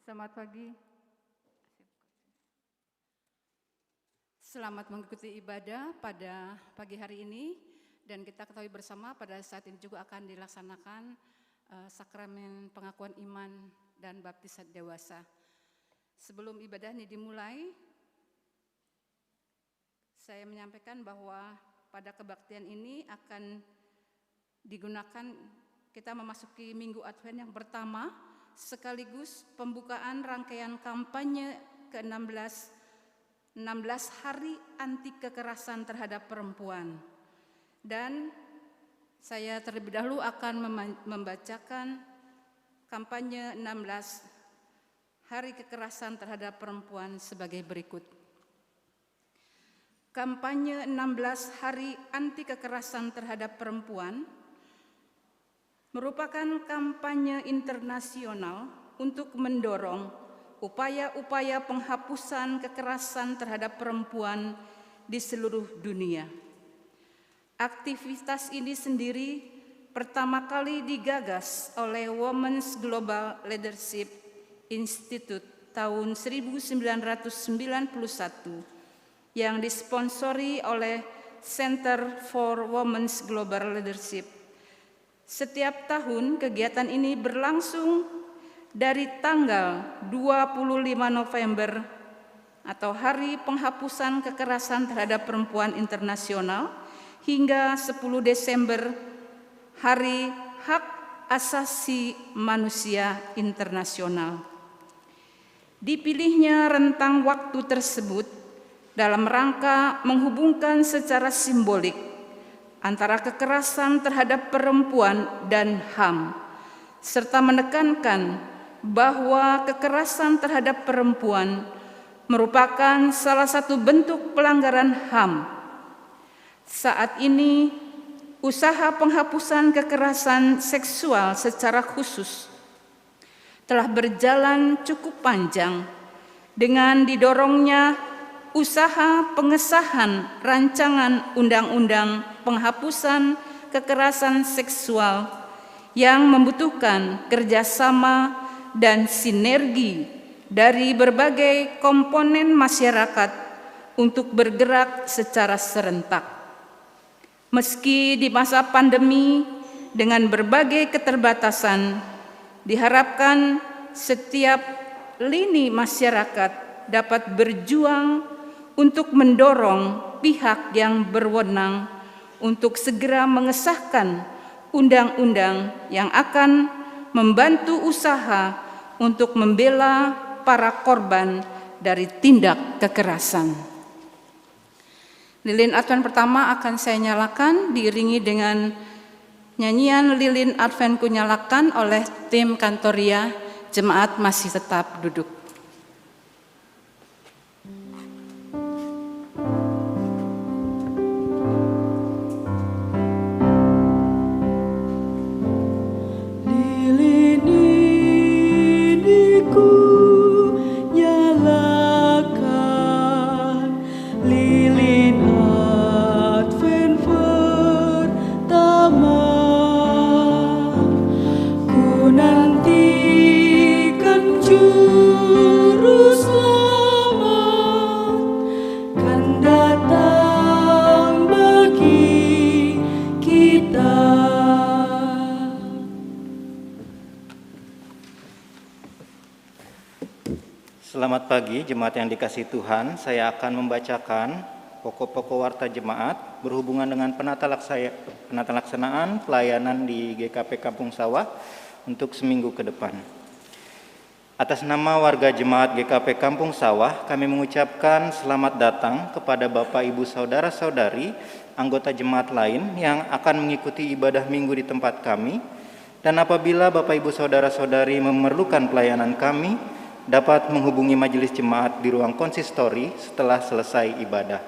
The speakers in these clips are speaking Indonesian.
Selamat pagi. Selamat mengikuti ibadah pada pagi hari ini, dan kita ketahui bersama pada saat ini juga akan dilaksanakan sakramen pengakuan iman dan baptisan dewasa. Sebelum ibadah ini dimulai, saya menyampaikan bahwa pada kebaktian ini akan digunakan, kita memasuki Minggu Advent yang pertama, sekaligus pembukaan rangkaian kampanye ke-16 hari anti kekerasan terhadap perempuan. Dan saya terlebih dahulu akan membacakan kampanye 16 hari kekerasan terhadap perempuan sebagai berikut. Kampanye 16 hari anti kekerasan terhadap perempuan merupakan kampanye internasional untuk mendorong upaya-upaya penghapusan kekerasan terhadap perempuan di seluruh dunia. Aktivitas ini sendiri pertama kali digagas oleh Women's Global Leadership Institute tahun 1991 yang disponsori oleh Center for Women's Global Leadership. Setiap tahun kegiatan ini berlangsung dari tanggal 25 November atau Hari Penghapusan Kekerasan Terhadap Perempuan Internasional hingga 10 Desember Hari Hak Asasi Manusia Internasional. Dipilihnya rentang waktu tersebut dalam rangka menghubungkan secara simbolik antara kekerasan terhadap perempuan dan HAM, serta menekankan bahwa kekerasan terhadap perempuan merupakan salah satu bentuk pelanggaran HAM. Saat ini, usaha penghapusan kekerasan seksual secara khusus telah berjalan cukup panjang dengan didorongnya usaha pengesahan rancangan undang-undang penghapusan kekerasan seksual yang membutuhkan kerjasama dan sinergi dari berbagai komponen masyarakat untuk bergerak secara serentak. Meski di masa pandemi dengan berbagai keterbatasan, diharapkan setiap lini masyarakat dapat berjuang untuk mendorong pihak yang berwenang untuk segera mengesahkan undang-undang yang akan membantu usaha untuk membela para korban dari tindak kekerasan. Lilin Advent pertama akan saya nyalakan diiringi dengan nyanyian Lilin Advent ku nyalakan oleh tim Kantoria. Jemaat masih tetap duduk. Selamat pagi jemaat yang dikasihi Tuhan. Saya akan membacakan pokok-pokok warta jemaat berhubungan dengan penata laksanaan pelayanan di GKP Kampung Sawah untuk seminggu ke depan. Atas nama warga jemaat GKP Kampung Sawah, kami mengucapkan selamat datang kepada Bapak Ibu Saudara-saudari anggota jemaat lain yang akan mengikuti ibadah minggu di tempat kami. Dan apabila Bapak Ibu Saudara-saudari memerlukan pelayanan kami, dapat menghubungi majelis jemaat di ruang konsistori setelah selesai ibadah.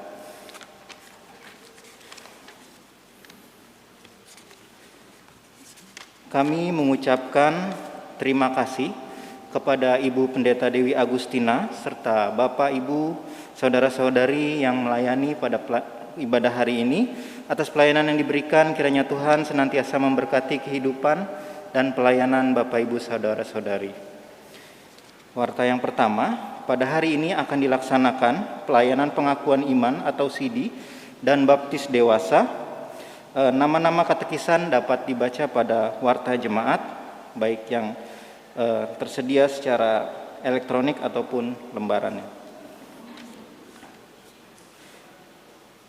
Kami mengucapkan terima kasih kepada Ibu Pendeta Dewi Agustina serta Bapak Ibu Saudara-saudari yang melayani pada ibadah hari ini. Atas pelayanan yang diberikan, kiranya Tuhan senantiasa memberkati kehidupan dan pelayanan Bapak Ibu Saudara-saudari. Warta yang pertama, pada hari ini akan dilaksanakan pelayanan pengakuan iman atau CD dan baptis dewasa. Nama-nama katekisan dapat dibaca pada warta jemaat, baik yang tersedia secara elektronik ataupun lembarannya.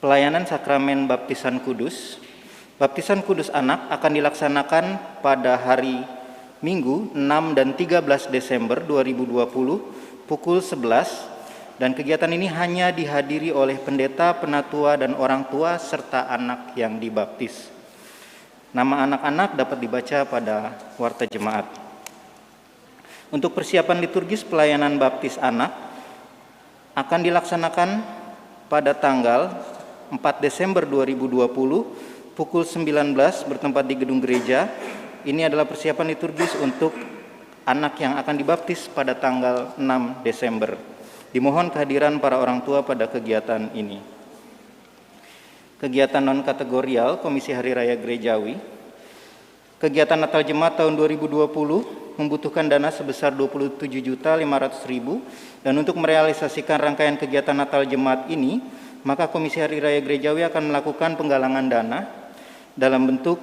Pelayanan sakramen baptisan kudus. Baptisan kudus anak akan dilaksanakan pada hari Minggu 6 dan 13 Desember 2020 pukul 11, dan kegiatan ini hanya dihadiri oleh pendeta, penatua, dan orang tua serta anak yang dibaptis. Nama anak-anak dapat dibaca pada warta jemaat. Untuk persiapan liturgis pelayanan baptis anak akan dilaksanakan pada tanggal 4 Desember 2020 pukul 19 bertempat di gedung gereja. Ini adalah persiapan liturgis untuk anak yang akan dibaptis pada tanggal 6 Desember. Dimohon kehadiran para orang tua pada kegiatan ini. Kegiatan non-kategorial Komisi Hari Raya Gerejawi. Kegiatan Natal Jemaat tahun 2020 membutuhkan dana sebesar 27.500.000, dan untuk merealisasikan rangkaian kegiatan Natal Jemaat ini, maka Komisi Hari Raya Gerejawi akan melakukan penggalangan dana dalam bentuk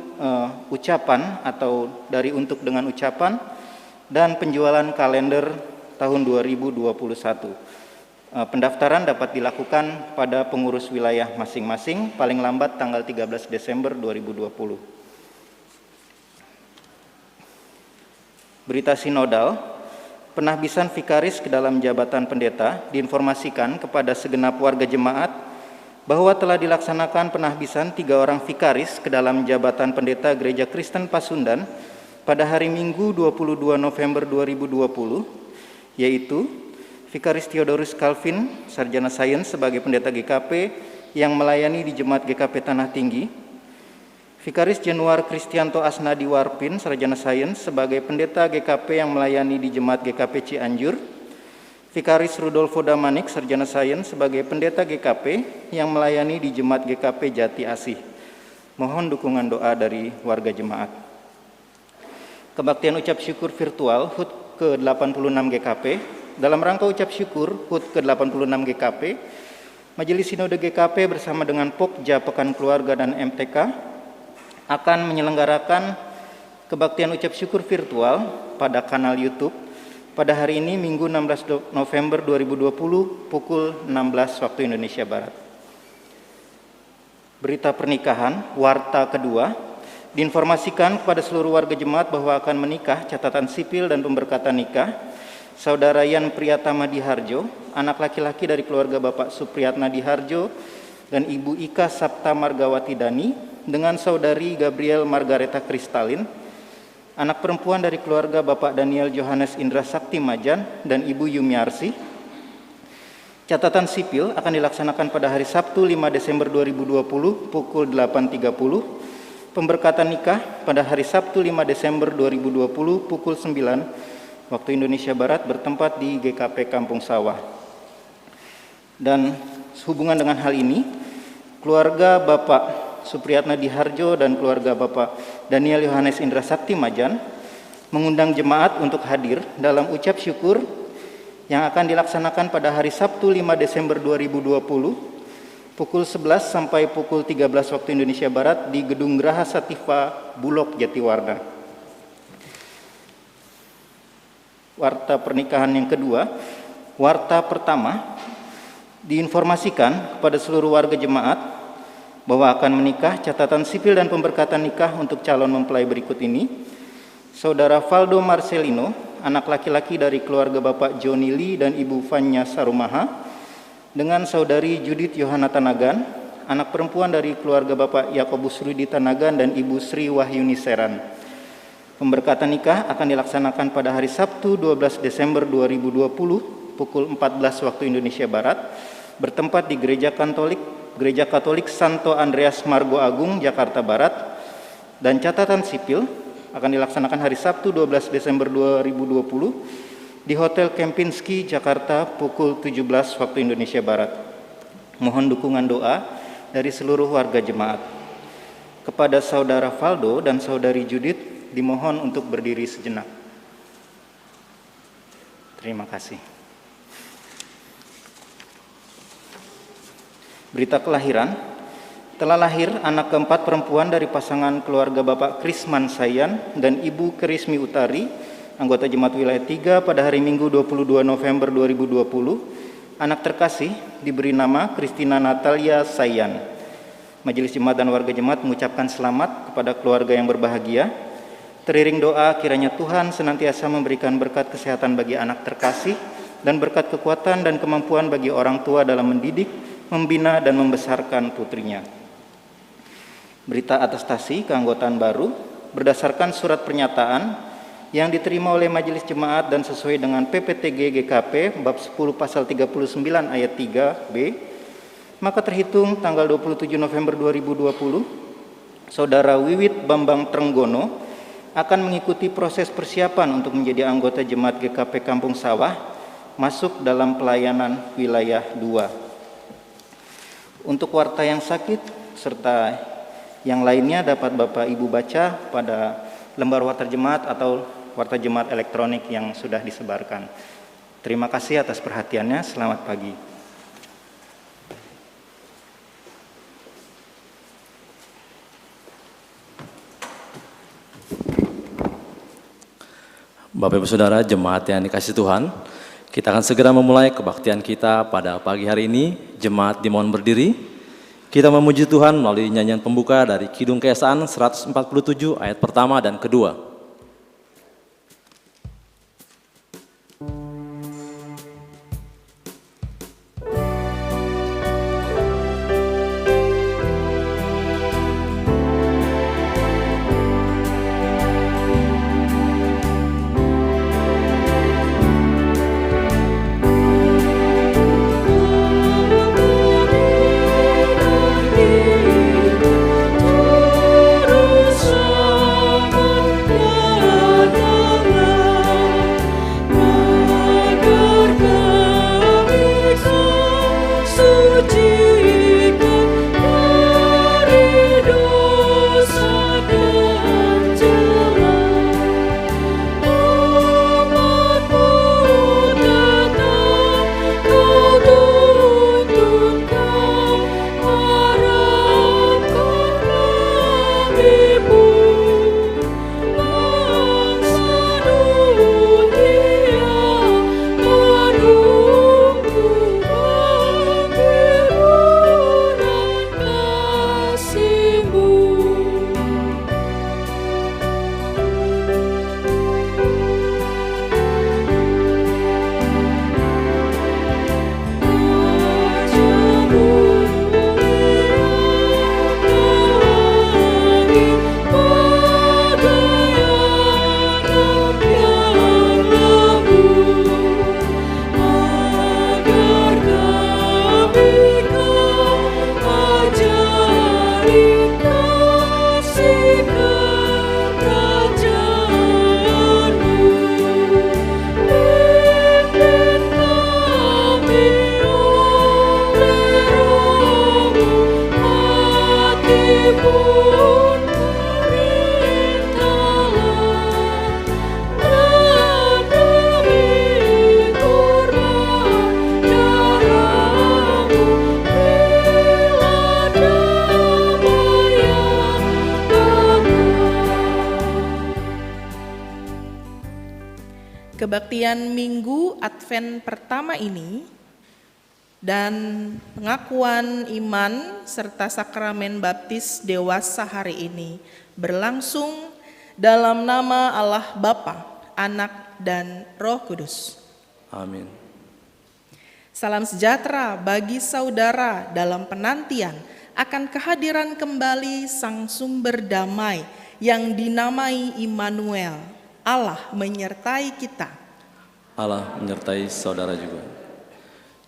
ucapan atau dari untuk dengan ucapan dan penjualan kalender tahun 2021. Pendaftaran dapat dilakukan pada pengurus wilayah masing-masing paling lambat tanggal 13 Desember 2020. Berita sinodal, penahbisan vikaris ke dalam jabatan pendeta diinformasikan kepada segenap warga jemaat bahwa telah dilaksanakan penahbisan 3 orang vikaris ke dalam jabatan pendeta Gereja Kristen Pasundan pada hari Minggu 22 November 2020, yaitu Vikaris Theodorus Calvin, Sarjana Sains sebagai pendeta GKP yang melayani di Jemaat GKP Tanah Tinggi, Vikaris Januar Kristianto Asnadi Warpin, Sarjana Sains sebagai pendeta GKP yang melayani di Jemaat GKP Cianjur, Vikaris Rudolfo Damanik, Sarjana Sains sebagai pendeta GKP yang melayani di Jemaat GKP Jati Asih. Mohon dukungan doa dari warga jemaat. Kebaktian ucap syukur virtual HUT ke-86 GKP. Dalam rangka ucap syukur HUT ke-86 GKP, Majelis Sinode GKP bersama dengan Pokja Pekan Keluarga dan MTK akan menyelenggarakan kebaktian ucap syukur virtual pada kanal YouTube pada hari ini Minggu 16 November 2020 pukul 16 waktu Indonesia Barat. Berita pernikahan, warta kedua, diinformasikan kepada seluruh warga jemaat bahwa akan menikah catatan sipil dan pemberkatan nikah Saudara Yan Priyatama Diharjo, anak laki-laki dari keluarga Bapak Supriyatna Diharjo dan Ibu Ika Sapta Margawati Dani dengan Saudari Gabriel Margareta Kristalin, anak perempuan dari keluarga Bapak Daniel Johannes Indra Sakti Majan dan Ibu Yumiarsi. Catatan sipil akan dilaksanakan pada hari Sabtu 5 Desember 2020 pukul 8.30. Pemberkatan nikah pada hari Sabtu 5 Desember 2020 pukul 9 waktu Indonesia Barat bertempat di GKP Kampung Sawah. Dan sehubungan dengan hal ini, keluarga Bapak Supriyatna Diharjo dan keluarga Bapak Daniel Yohanes Indra Sakti Majan mengundang jemaat untuk hadir dalam ucap syukur yang akan dilaksanakan pada hari Sabtu 5 Desember 2020 pukul 11 sampai pukul 13 waktu Indonesia Barat di Gedung Graha Sativa Bulog Jatiwarna. Warta pernikahan yang kedua, warta pertama, diinformasikan kepada seluruh warga jemaat bahwa akan menikah catatan sipil dan pemberkatan nikah untuk calon mempelai berikut ini. Saudara Valdo Marcelino, anak laki-laki dari keluarga Bapak Joni Lee dan Ibu Fanya Sarumaha, dengan Saudari Judith Yohana Tanagan, anak perempuan dari keluarga Bapak Yakobus Rudi Tanagan dan Ibu Sri Wahyuni Seran. Pemberkatan nikah akan dilaksanakan pada hari Sabtu 12 Desember 2020 pukul 14 waktu Indonesia Barat bertempat di Gereja Katolik Santo Andreas Margo Agung, Jakarta Barat, dan catatan sipil akan dilaksanakan hari Sabtu 12 Desember 2020 di Hotel Kempinski, Jakarta pukul 17 waktu Indonesia Barat. Mohon dukungan doa dari seluruh warga jemaat. Kepada Saudara Valdo dan Saudari Judith dimohon untuk berdiri sejenak. Terima kasih. Berita kelahiran, telah lahir anak keempat perempuan dari pasangan keluarga Bapak Krisman Sayan dan Ibu Kerismi Utari, anggota Jemaat Wilayah 3 pada hari Minggu 22 November 2020. Anak terkasih diberi nama Kristina Natalia Sayan. Majelis Jemaat dan warga Jemaat mengucapkan selamat kepada keluarga yang berbahagia. Teriring doa kiranya Tuhan senantiasa memberikan berkat kesehatan bagi anak terkasih dan berkat kekuatan dan kemampuan bagi orang tua dalam mendidik, membina dan membesarkan putrinya. Berita atestasi keanggotaan baru berdasarkan surat pernyataan yang diterima oleh Majelis Jemaat dan sesuai dengan PPTG GKP bab 10 pasal 39 ayat 3b, maka terhitung tanggal 27 November 2020, Saudara Wiwit Bambang Trenggono akan mengikuti proses persiapan untuk menjadi anggota Jemaat GKP Kampung Sawah masuk dalam pelayanan wilayah 2. Untuk warta yang sakit serta yang lainnya dapat Bapak Ibu baca pada lembar warta jemaat atau warta jemaat elektronik yang sudah disebarkan. Terima kasih atas perhatiannya. Selamat pagi. Bapak Ibu Saudara jemaat yang dikasihi Tuhan, kita akan segera memulai kebaktian kita pada pagi hari ini. Jemaat dimohon berdiri. Kita memuji Tuhan melalui nyanyian pembuka dari Kidung Keesaan 147 ayat pertama dan kedua. Kebaktian Minggu Advent pertama ini dan pengakuan iman serta sakramen baptis dewasa hari ini berlangsung dalam nama Allah Bapa, Anak, dan Roh Kudus. Amin. Salam sejahtera bagi saudara dalam penantian akan kehadiran kembali Sang Sumber Damai yang dinamai Immanuel. Allah menyertai kita. Allah menyertai saudara juga.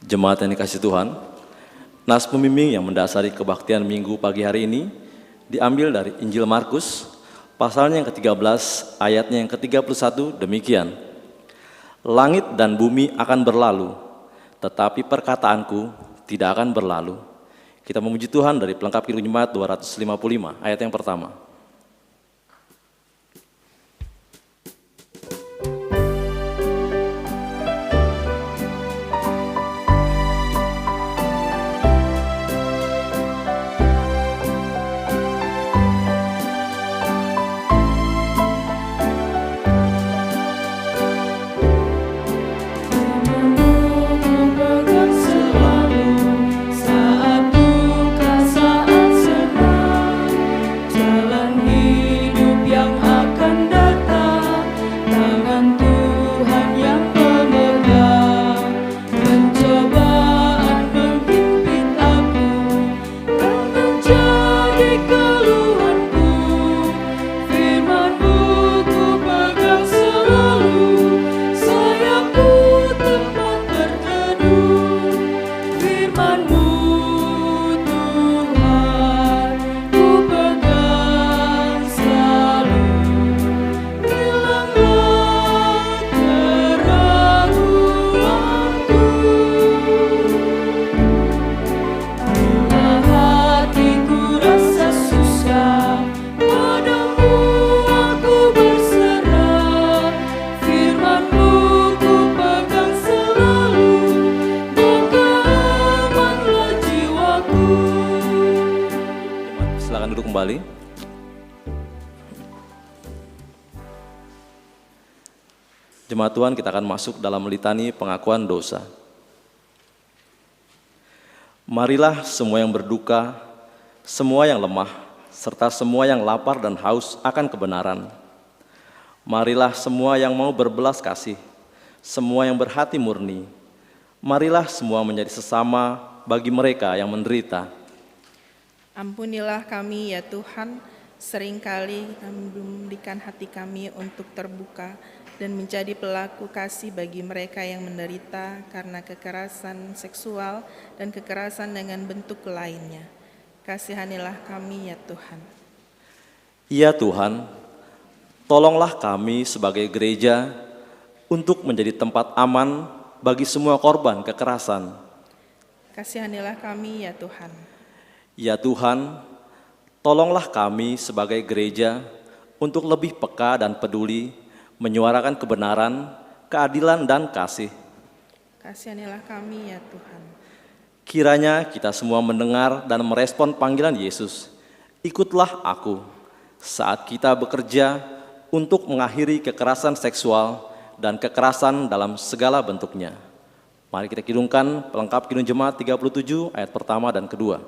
Jemaat yang dikasihi Tuhan, nas pembimbing yang mendasari kebaktian Minggu pagi hari ini diambil dari Injil Markus, pasalnya yang ke-13, ayatnya yang ke-31, demikian. Langit dan bumi akan berlalu, tetapi perkataanku tidak akan berlalu. Kita memuji Tuhan dari pelengkap Kidung Jemaat 255, ayat yang pertama. Jemaat Tuhan, kita akan masuk dalam litani pengakuan dosa. Marilah semua yang berduka, semua yang lemah, serta semua yang lapar dan haus akan kebenaran. Marilah semua yang mau berbelas kasih, semua yang berhati murni. Marilah semua menjadi sesama bagi mereka yang menderita. Ampunilah kami ya Tuhan, seringkali kami belum memberikan hati kami untuk terbuka dan menjadi pelaku kasih bagi mereka yang menderita karena kekerasan seksual dan kekerasan dengan bentuk lainnya. Kasihanilah kami ya Tuhan. Ya Tuhan, tolonglah kami sebagai gereja untuk menjadi tempat aman bagi semua korban kekerasan. Kasihanilah kami ya Tuhan. Ya Tuhan, tolonglah kami sebagai gereja untuk lebih peka dan peduli menyuarakan kebenaran, keadilan, dan kasih. Kasihanilah kami ya Tuhan. Kiranya kita semua mendengar dan merespon panggilan Yesus, ikutlah aku, saat kita bekerja untuk mengakhiri kekerasan seksual dan kekerasan dalam segala bentuknya. Mari kita kidungkan pelengkap Kidung Jemaat 37 ayat pertama dan kedua.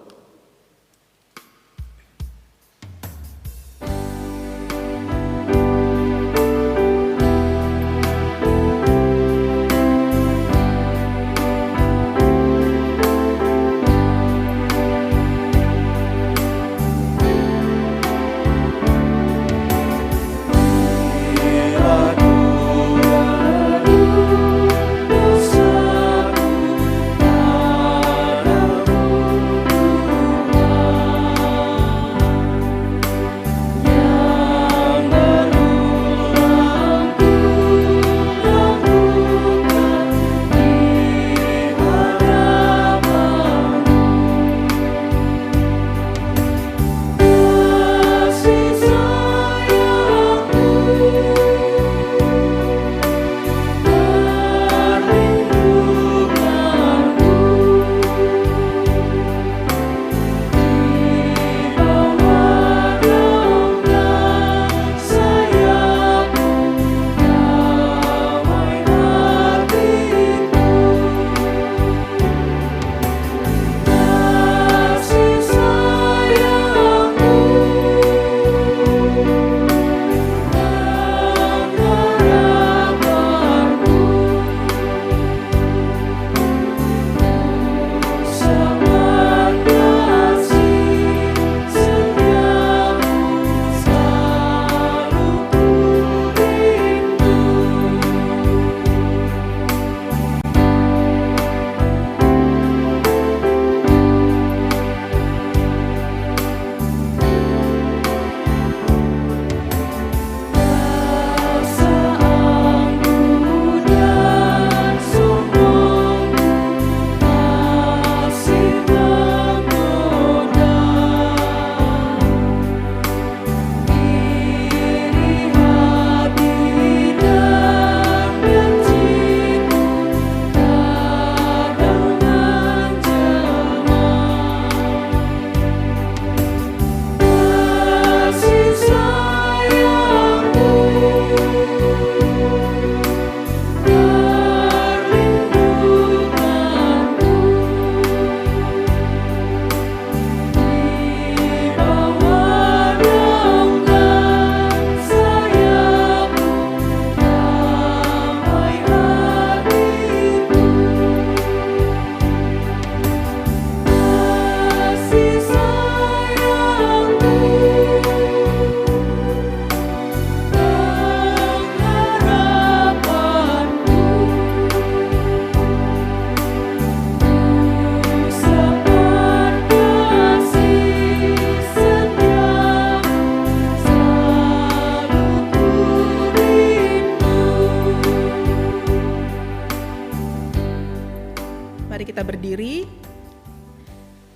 Mari kita berdiri.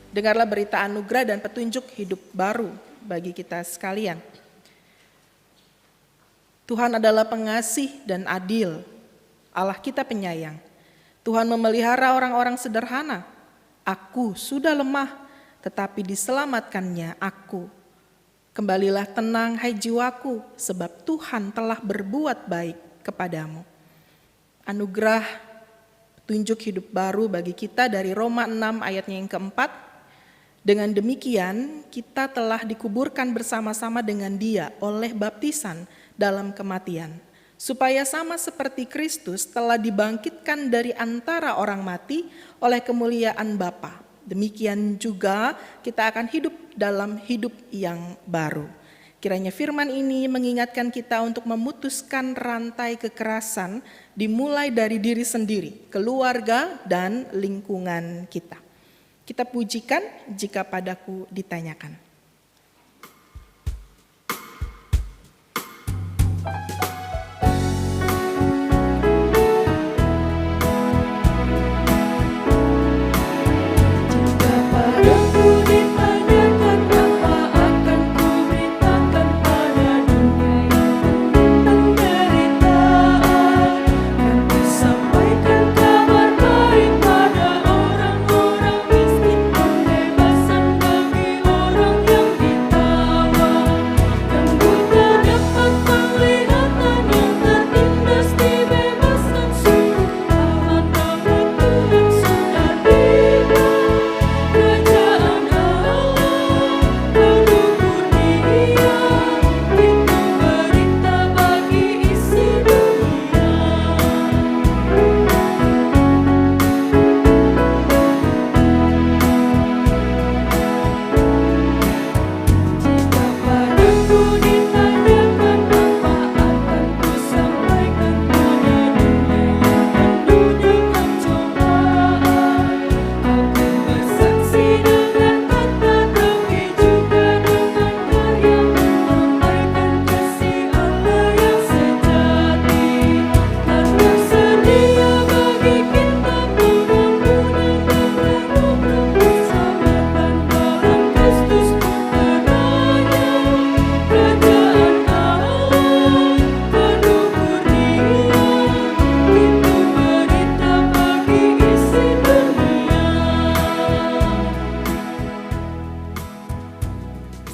Dengarlah berita anugerah dan petunjuk hidup baru bagi kita sekalian. Tuhan adalah pengasih dan adil. Allah kita penyayang. Tuhan memelihara orang-orang sederhana. Aku sudah lemah, tetapi diselamatkannya aku. Kembalilah tenang hai jiwaku, sebab Tuhan telah berbuat baik kepadamu. anugerah petunjuk hidup baru bagi kita dari Roma 6 ayatnya yang keempat. Dengan demikian kita telah dikuburkan bersama-sama dengan Dia oleh baptisan dalam kematian, supaya sama seperti Kristus telah dibangkitkan dari antara orang mati oleh kemuliaan Bapa. Demikian juga kita akan hidup dalam hidup yang baru. Kiranya firman ini mengingatkan kita untuk memutuskan rantai kekerasan dimulai dari diri sendiri, keluarga, dan lingkungan kita. Kita pujikan jika padaku ditanyakan.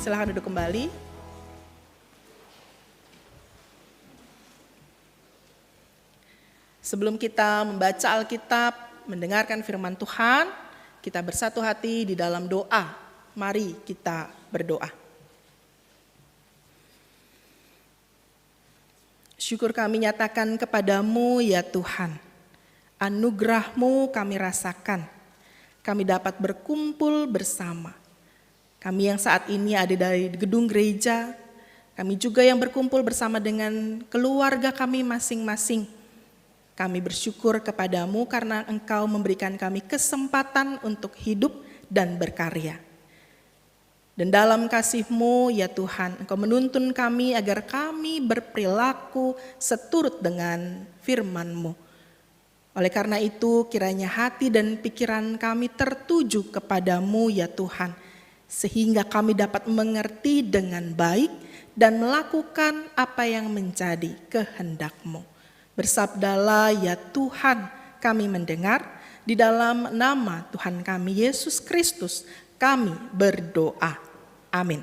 Silakan duduk kembali. Sebelum kita membaca Alkitab, mendengarkan firman Tuhan, kita bersatu hati di dalam doa. Mari kita berdoa. Syukur kami nyatakan kepadamu ya Tuhan. Anugerah-Mu kami rasakan. Kami dapat berkumpul bersama. Kami yang saat ini ada dari gedung gereja, kami juga yang berkumpul bersama dengan keluarga kami masing-masing. Kami bersyukur kepadamu karena Engkau memberikan kami kesempatan untuk hidup dan berkarya. Dan dalam kasih-Mu ya Tuhan, Engkau menuntun kami agar kami berperilaku seturut dengan firman-Mu. Oleh karena itu kiranya hati dan pikiran kami tertuju kepadamu ya Tuhan, sehingga kami dapat mengerti dengan baik dan melakukan apa yang menjadi kehendak-Mu. Bersabdalah ya Tuhan, kami mendengar, di dalam nama Tuhan kami Yesus Kristus kami berdoa. Amin.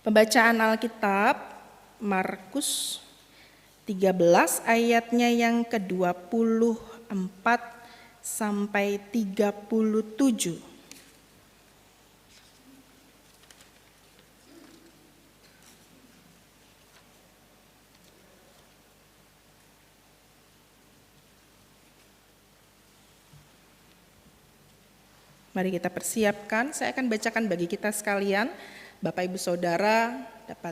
Pembacaan Alkitab Markus 13 ayatnya yang ke-24 sampai 37. Mari kita persiapkan, saya akan bacakan bagi kita sekalian, Bapak Ibu Saudara dapat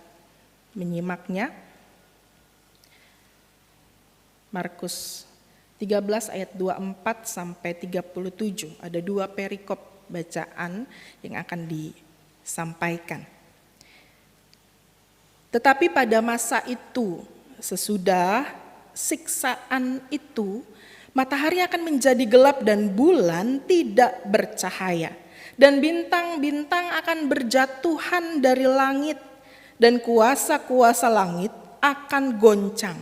menyimaknya. Markus 13 ayat 24 sampai 37. Ada 2 perikop bacaan yang akan disampaikan. Tetapi pada masa itu, sesudah siksaan itu, matahari akan menjadi gelap dan bulan tidak bercahaya. Dan bintang-bintang akan berjatuhan dari langit dan kuasa-kuasa langit akan goncang.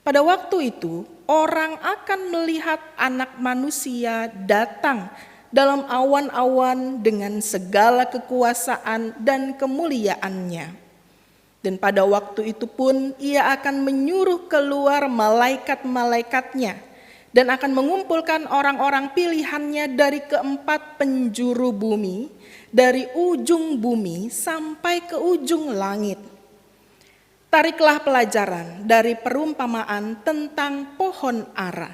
Pada waktu itu, orang akan melihat Anak Manusia datang dalam awan-awan dengan segala kekuasaan dan kemuliaannya. Dan pada waktu itu pun ia akan menyuruh keluar malaikat-malaikatnya dan akan mengumpulkan orang-orang pilihannya dari keempat penjuru bumi, dari ujung bumi sampai ke ujung langit. Tariklah pelajaran dari perumpamaan tentang pohon ara.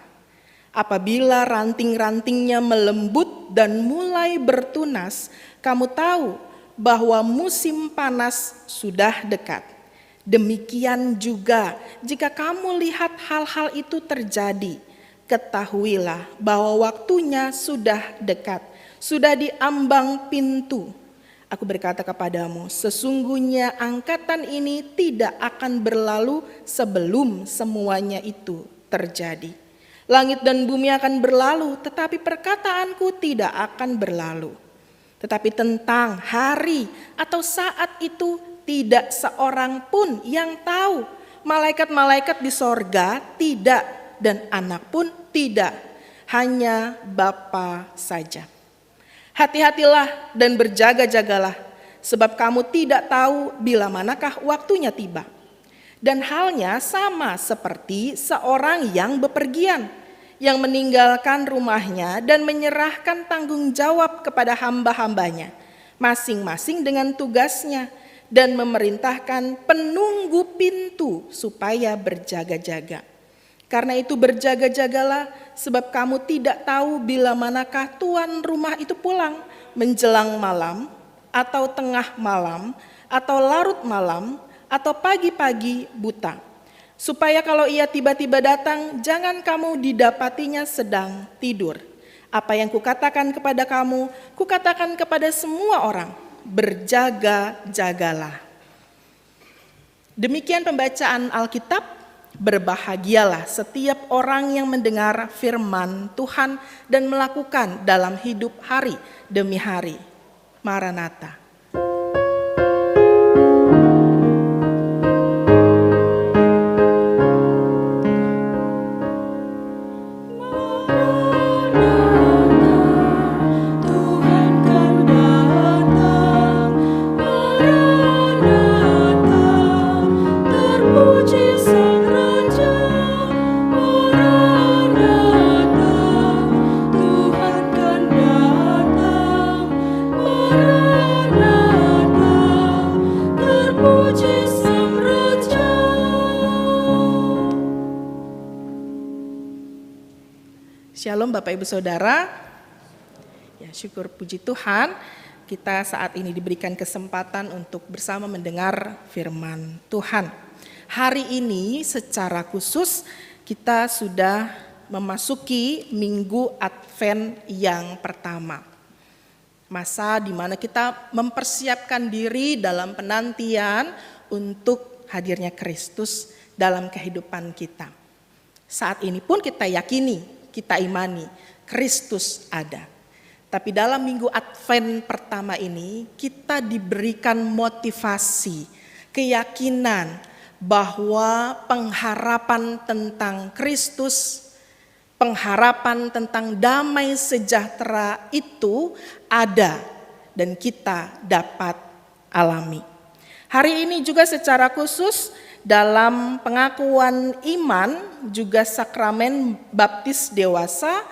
Apabila ranting-rantingnya melembut dan mulai bertunas, kamu tahu bahwa musim panas sudah dekat. Demikian juga jika kamu lihat hal-hal itu terjadi, ketahuilah bahwa waktunya sudah dekat, sudah di ambang pintu. Aku berkata kepadamu, sesungguhnya angkatan ini tidak akan berlalu sebelum semuanya itu terjadi. Langit dan bumi akan berlalu, tetapi perkataanku tidak akan berlalu. Tetapi tentang hari atau saat itu tidak seorang pun yang tahu. Malaikat-malaikat di sorga tidak, dan anak pun tidak, hanya Bapa saja. Hati-hatilah dan berjaga-jagalah, sebab kamu tidak tahu bila manakah waktunya tiba. Dan halnya sama seperti seorang yang bepergian, yang meninggalkan rumahnya dan menyerahkan tanggung jawab kepada hamba-hambanya, masing-masing dengan tugasnya, dan memerintahkan penunggu pintu supaya berjaga-jaga. Karena itu berjaga-jagalah, sebab kamu tidak tahu bila manakah tuan rumah itu pulang, menjelang malam, atau tengah malam, atau larut malam, atau pagi-pagi buta. Supaya kalau ia tiba-tiba datang, jangan kamu didapatinya sedang tidur. Apa yang kukatakan kepada kamu, kukatakan kepada semua orang, berjaga-jagalah. Demikian pembacaan Alkitab. Berbahagialah setiap orang yang mendengar firman Tuhan dan melakukan dalam hidup hari demi hari. Maranatha. Shalom Bapak Ibu Saudara, ya syukur puji Tuhan kita saat ini diberikan kesempatan untuk bersama mendengar firman Tuhan. Hari ini secara khusus kita sudah memasuki minggu Advent yang pertama. Masa di mana kita mempersiapkan diri dalam penantian untuk hadirnya Kristus dalam kehidupan kita. Saat ini pun kita yakini, kita imani Kristus ada. Tapi dalam minggu Advent pertama ini kita diberikan motivasi, keyakinan bahwa pengharapan tentang Kristus, pengharapan tentang damai sejahtera itu ada dan kita dapat alami. Hari ini juga secara khusus dalam pengakuan iman juga sakramen baptis dewasa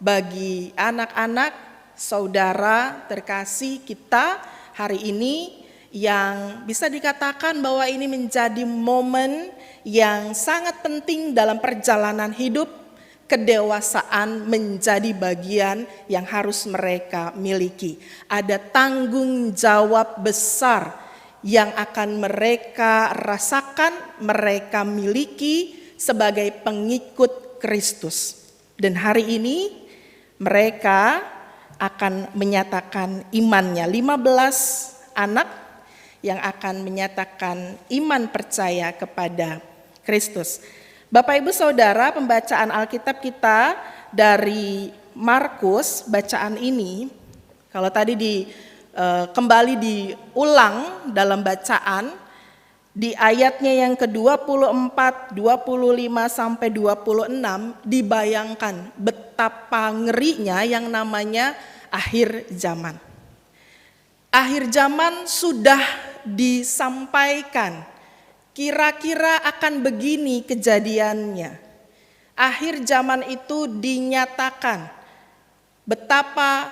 bagi anak-anak saudara terkasih kita hari ini yang bisa dikatakan bahwa ini menjadi momen yang sangat penting dalam perjalanan hidup. Kedewasaan menjadi bagian yang harus mereka miliki. Ada tanggung jawab besar yang akan mereka rasakan, mereka miliki sebagai pengikut Kristus. Dan hari ini mereka akan menyatakan imannya. 15 anak yang akan menyatakan iman percaya kepada Kristus. Bapak Ibu Saudara, pembacaan Alkitab kita dari Markus, bacaan ini kalau tadi kembali diulang dalam bacaan di ayatnya yang ke-24, 25 sampai 26 dibayangkan betapa ngerinya yang namanya akhir zaman. Akhir zaman sudah disampaikan kira-kira akan begini kejadiannya. Akhir zaman itu dinyatakan betapa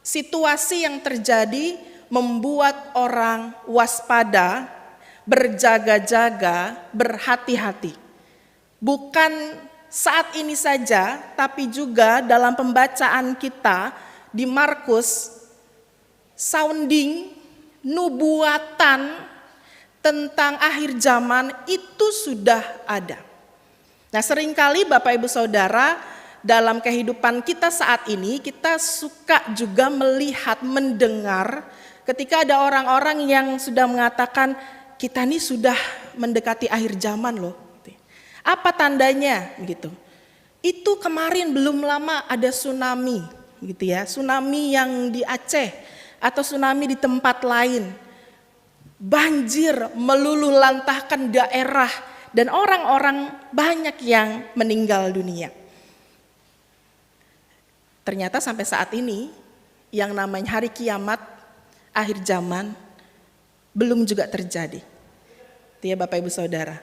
situasi yang terjadi membuat orang waspada, berjaga-jaga, berhati-hati. Bukan saat ini saja, tapi juga dalam pembacaan kita di Markus, sounding nubuatan tentang akhir zaman itu sudah ada. Nah, seringkali Bapak Ibu Saudara, dalam kehidupan kita saat ini, kita suka juga melihat, mendengar ketika ada orang-orang yang sudah mengatakan, kita ini sudah mendekati akhir zaman loh. Apa tandanya gitu? Itu kemarin belum lama ada tsunami gitu ya, tsunami yang di Aceh atau tsunami di tempat lain. Banjir meluluh lantahkan daerah dan orang-orang banyak yang meninggal dunia. Ternyata sampai saat ini yang namanya hari kiamat, akhir zaman belum juga terjadi. Itu ya Bapak Ibu Saudara.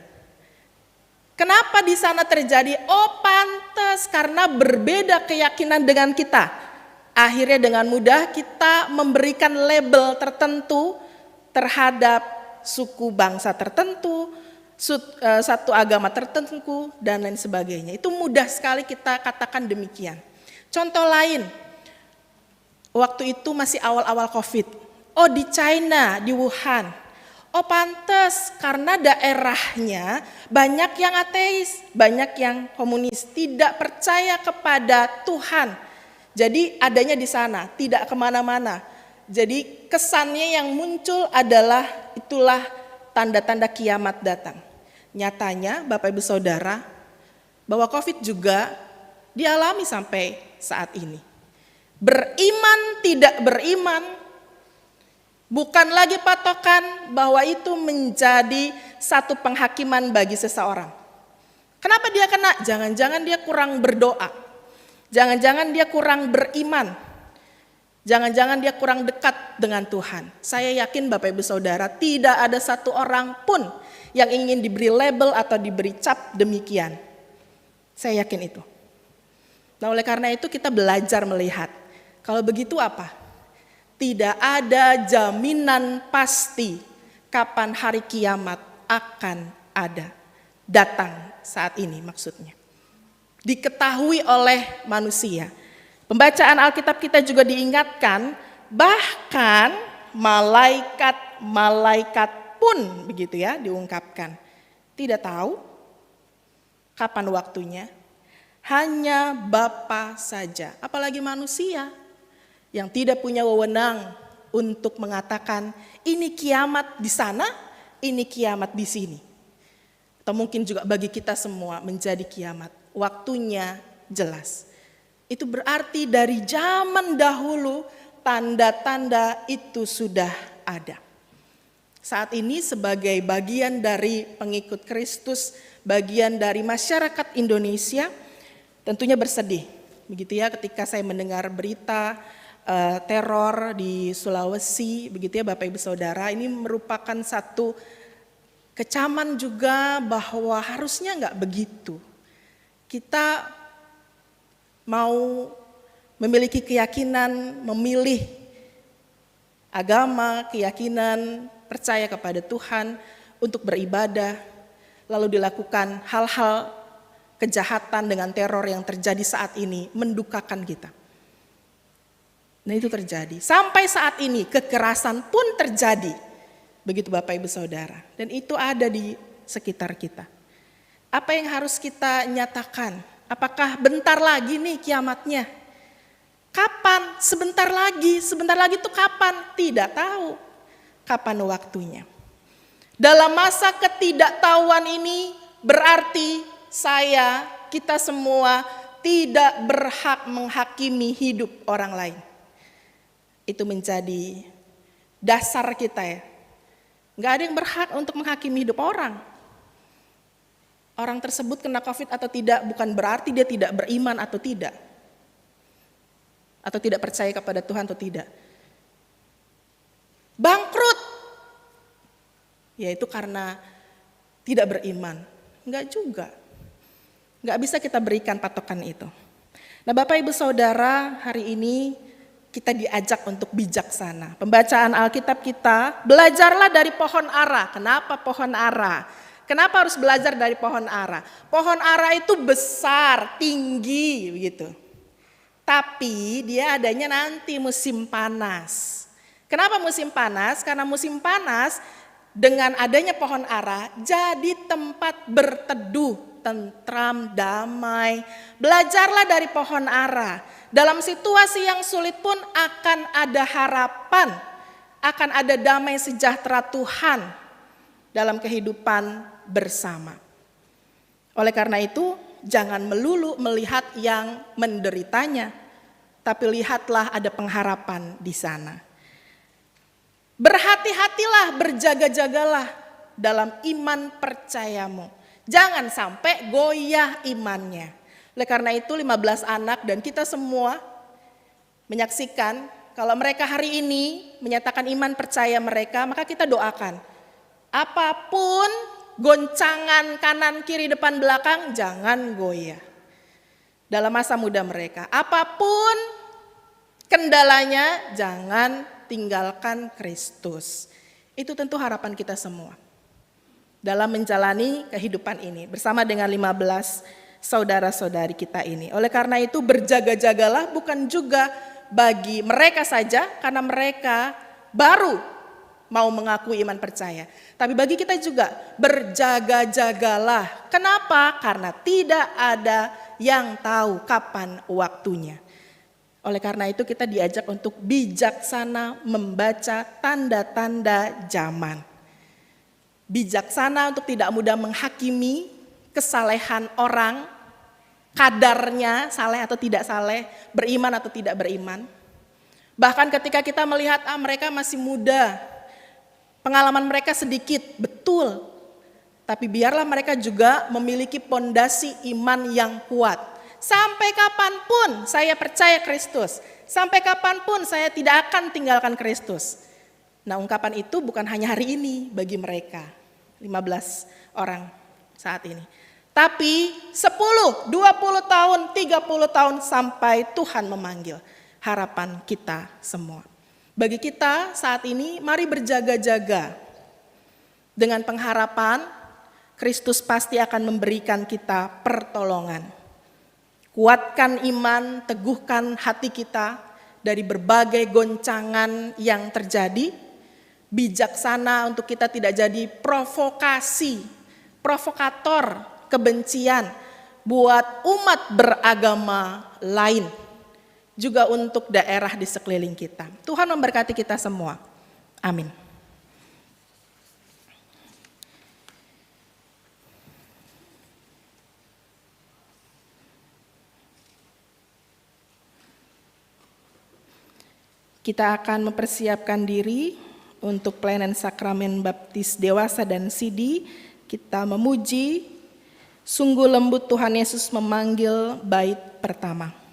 Kenapa di sana terjadi? Oh, pantas karena berbeda keyakinan dengan kita. Akhirnya dengan mudah kita memberikan label tertentu terhadap suku bangsa tertentu, satu agama tertentu, dan lain sebagainya. Itu mudah sekali kita katakan demikian. Contoh lain, waktu itu masih awal-awal COVID. Oh, di China, di Wuhan. Oh, pantas karena daerahnya banyak yang ateis, banyak yang komunis, tidak percaya kepada Tuhan. Jadi adanya di sana, tidak kemana-mana. Jadi kesannya yang muncul adalah itulah tanda-tanda kiamat datang. Nyatanya Bapak Ibu Saudara, bahwa COVID juga dialami sampai saat ini. Beriman tidak beriman, bukan lagi patokan bahwa itu menjadi satu penghakiman bagi seseorang. Kenapa dia kena? Jangan-jangan dia kurang berdoa. Jangan-jangan dia kurang beriman. Jangan-jangan dia kurang dekat dengan Tuhan. Saya yakin Bapak Ibu Saudara tidak ada satu orang pun yang ingin diberi label atau diberi cap demikian. Saya yakin itu. Nah, oleh karena itu kita belajar melihat. Kalau begitu apa? Tidak ada jaminan pasti kapan hari kiamat akan ada. Datang saat ini maksudnya. Diketahui oleh manusia. Pembacaan Alkitab kita juga diingatkan, bahkan malaikat pun begitu ya diungkapkan. Tidak tahu kapan waktunya, hanya Bapa saja, apalagi manusia yang tidak punya wewenang untuk mengatakan ini kiamat di sana, ini kiamat di sini. Atau mungkin juga bagi kita semua menjadi kiamat, waktunya jelas. Itu berarti dari zaman dahulu tanda-tanda itu sudah ada. Saat ini sebagai bagian dari pengikut Kristus, bagian dari masyarakat Indonesia, tentunya bersedih. Begitu ya ketika saya mendengar berita teror di Sulawesi, begitu ya Bapak Ibu Saudara, ini merupakan satu kecaman juga bahwa harusnya enggak begitu. Kita mau memiliki keyakinan, memilih agama, keyakinan, percaya kepada Tuhan untuk beribadah, lalu dilakukan hal-hal kejahatan dengan teror yang terjadi saat ini, mendukakan kita. Nah itu terjadi, sampai saat ini kekerasan pun terjadi, begitu Bapak Ibu Saudara, dan itu ada di sekitar kita. Apa yang harus kita nyatakan? Apakah bentar lagi nih kiamatnya? Kapan? Sebentar lagi itu kapan? Tidak tahu kapan waktunya. Dalam masa ketidaktahuan ini berarti kita semua tidak berhak menghakimi hidup orang lain. Itu menjadi dasar kita ya. Gak ada yang berhak untuk menghakimi hidup orang. Orang tersebut kena COVID atau tidak bukan berarti dia tidak beriman atau tidak. Atau tidak percaya kepada Tuhan atau tidak. Bangkrut. Yaitu karena tidak beriman. Enggak juga. Enggak bisa kita berikan patokan itu. Nah Bapak Ibu Saudara, hari ini kita diajak untuk bijaksana. Pembacaan Alkitab kita, belajarlah dari pohon ara. Kenapa pohon ara? Kenapa harus belajar dari pohon ara? Pohon ara itu besar, tinggi begitu. Tapi dia adanya nanti musim panas. Kenapa musim panas? Karena musim panas dengan adanya pohon ara jadi tempat berteduh, tentram, damai. Belajarlah dari pohon ara. Dalam situasi yang sulit pun akan ada harapan, akan ada damai sejahtera Tuhan dalam kehidupan bersama. Oleh karena itu, jangan melulu melihat yang menderitanya, tapi lihatlah ada pengharapan di sana. Berhati-hatilah, berjaga-jagalah dalam iman percayamu. Jangan sampai goyah imannya. Oleh karena itu 15 anak dan kita semua menyaksikan kalau mereka hari ini menyatakan iman percaya mereka, maka kita doakan. Apapun goncangan kanan, kiri, depan, belakang, jangan goyah. Dalam masa muda mereka, apapun kendalanya, jangan tinggalkan Kristus. Itu tentu harapan kita semua dalam menjalani kehidupan ini bersama dengan 15 saudara-saudari kita ini. Oleh karena itu berjaga-jagalah bukan juga bagi mereka saja karena mereka baru mau mengakui iman percaya. Tapi bagi kita juga berjaga-jagalah. Kenapa? Karena tidak ada yang tahu kapan waktunya. Oleh karena itu kita diajak untuk bijaksana membaca tanda-tanda zaman. Bijaksana untuk tidak mudah menghakimi kesalehan orang, kadarnya saleh atau tidak saleh, beriman atau tidak beriman. Bahkan ketika kita melihat mereka masih muda, pengalaman mereka sedikit, betul. Tapi biarlah mereka juga memiliki pondasi iman yang kuat. Sampai kapanpun saya percaya Kristus, sampai kapanpun saya tidak akan tinggalkan Kristus. Nah ungkapan itu bukan hanya hari ini bagi mereka, 15 orang saat ini. Tapi 10, 20 tahun, 30 tahun sampai Tuhan memanggil. Harapan kita semua. Bagi kita saat ini mari berjaga-jaga. Dengan pengharapan Kristus pasti akan memberikan kita pertolongan. Kuatkan iman, teguhkan hati kita dari berbagai goncangan yang terjadi. Bijaksana untuk kita tidak jadi provokator, kebencian buat umat beragama lain, juga untuk daerah di sekeliling kita. Tuhan memberkati kita semua. Amin. Kita akan mempersiapkan diri untuk pelayanan sakramen baptis dewasa dan sidi. Kita memuji sungguh lembut Tuhan Yesus memanggil bait pertama.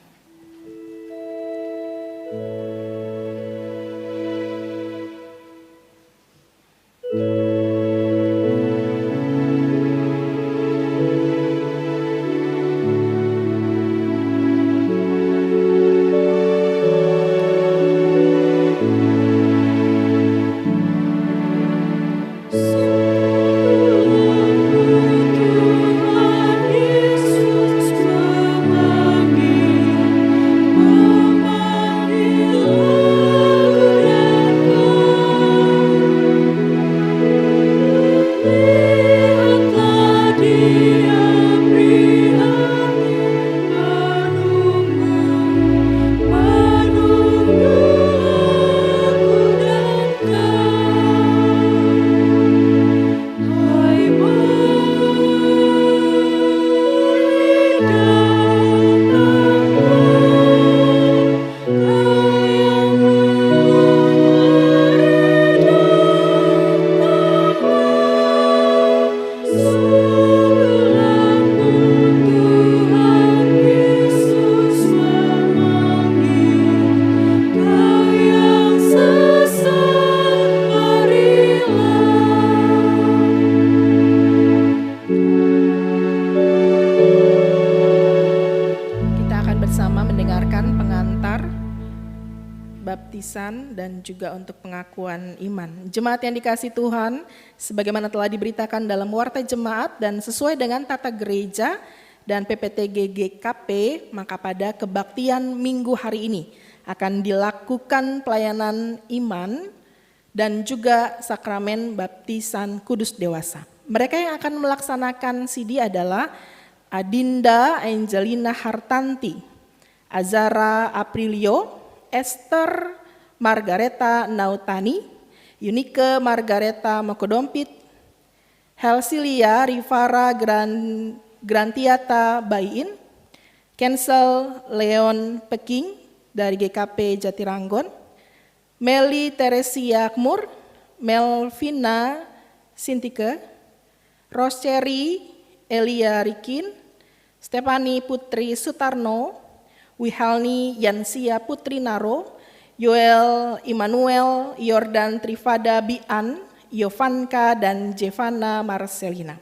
Yesus memanggil baptisan dan juga untuk pengakuan iman. Jemaat yang dikasihi Tuhan, sebagaimana telah diberitakan dalam warta jemaat dan sesuai dengan tata gereja dan PPTG GKP, maka pada kebaktian minggu hari ini akan dilakukan pelayanan iman dan juga sakramen baptisan kudus dewasa. Mereka yang akan melaksanakan CD adalah Adinda Angelina Hartanti, Azara Aprilio, Esther Margareta Nautani, Yunike Margareta Mokodompit, Helsilia Rivara Grantiata Bayin, Kensel Leon Peking dari GKP Jatiranggon, Meli Teresia Kmur, Melvina Sintike, Roscheri Elia Rikin, Stefani Putri Sutarno, Wihalni Yansia Putri Naro, Yoel Immanuel Yordan Trifada Bian, Yovanka dan Jevana Marcelina.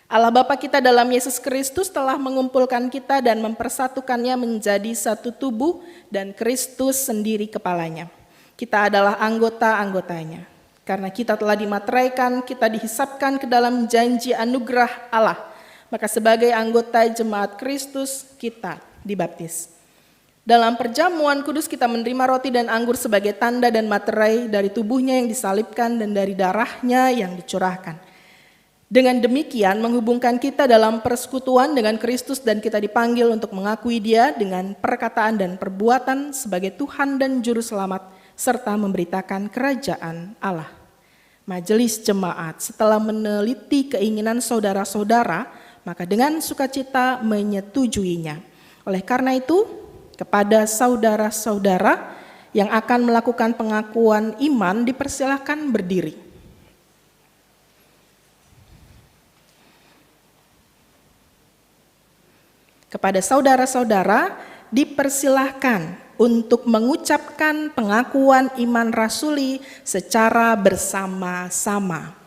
Allah Bapa kita dalam Yesus Kristus telah mengumpulkan kita dan mempersatukannya menjadi satu tubuh dan Kristus sendiri kepalanya. Kita adalah anggota-anggotanya. Karena kita telah dimateraikan, kita dihisapkan ke dalam janji anugerah Allah. Maka sebagai anggota jemaat Kristus kita dibaptis. Dalam perjamuan kudus kita menerima roti dan anggur sebagai tanda dan materai dari tubuhnya yang disalibkan dan dari darahnya yang dicurahkan. Dengan demikian menghubungkan kita dalam persekutuan dengan Kristus dan kita dipanggil untuk mengakui Dia dengan perkataan dan perbuatan sebagai Tuhan dan Juru Selamat serta memberitakan kerajaan Allah. Majelis jemaat setelah meneliti keinginan saudara-saudara, maka dengan sukacita menyetujuinya. Oleh karena itu, kepada saudara-saudara yang akan melakukan pengakuan iman dipersilahkan berdiri. Kepada saudara-saudara dipersilahkan untuk mengucapkan pengakuan iman rasuli secara bersama-sama.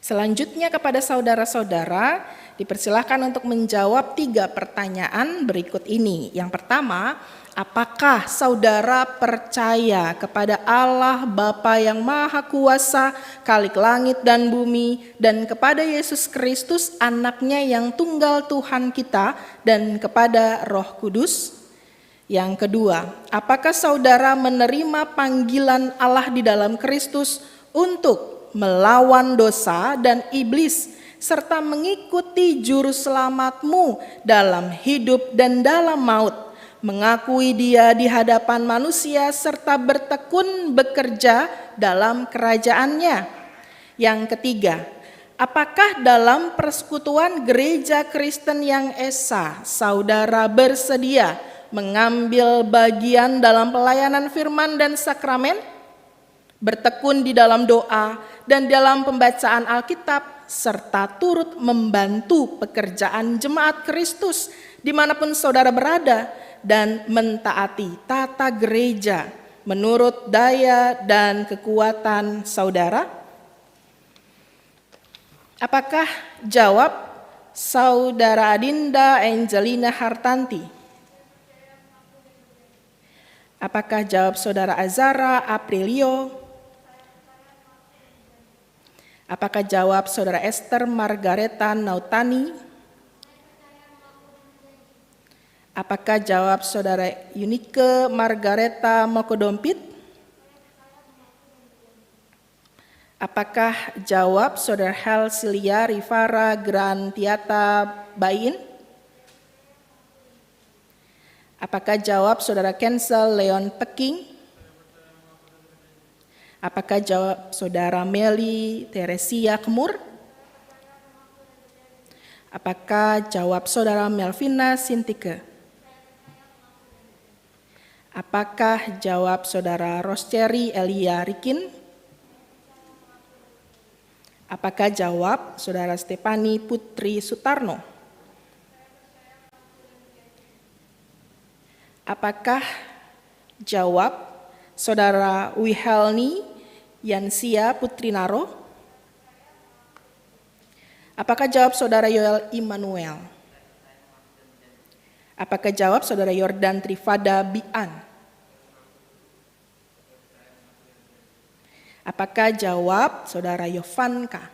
Selanjutnya kepada saudara-saudara dipersilahkan untuk menjawab 3 pertanyaan berikut ini. Yang pertama, apakah saudara percaya kepada Allah Bapa yang Maha Kuasa, Khalik langit dan bumi, dan kepada Yesus Kristus anaknya yang tunggal Tuhan kita, dan kepada Roh Kudus? Yang kedua, apakah saudara menerima panggilan Allah di dalam Kristus untuk melawan dosa dan iblis, serta mengikuti juru selamatmu dalam hidup dan dalam maut, mengakui Dia di hadapan manusia, serta bertekun bekerja dalam kerajaannya? Yang ketiga, apakah dalam persekutuan gereja Kristen yang esa, saudara bersedia mengambil bagian dalam pelayanan firman dan sakramen, bertekun di dalam doa dan dalam pembacaan Alkitab, serta turut membantu pekerjaan jemaat Kristus dimanapun saudara berada, dan mentaati tata gereja menurut daya dan kekuatan saudara? Apakah jawab saudara Adinda Angelina Hartanti? Apakah jawab saudara Azara Aprilio? Apakah jawab saudara Esther Margareta Nautani? Apakah jawab saudara Yunike Margareta Mokodompit? Apakah jawab saudara Helsilia Rivara Grantiata Bayin? Apakah jawab saudara Kensel Leon Peking? Apakah jawab saudara Meli Teresia Kemur? Apakah jawab saudara Melvina Sintike? Apakah jawab saudara Roscheri Elia Rikin? Apakah jawab saudara Stefani Putri Sutarno? Apakah jawab saudara Wihelni Yansia Putri Naro? Apakah jawab saudara Yoel Immanuel? Apakah jawab saudara Yordan Trifada Bian? Apakah jawab saudara Yovanka?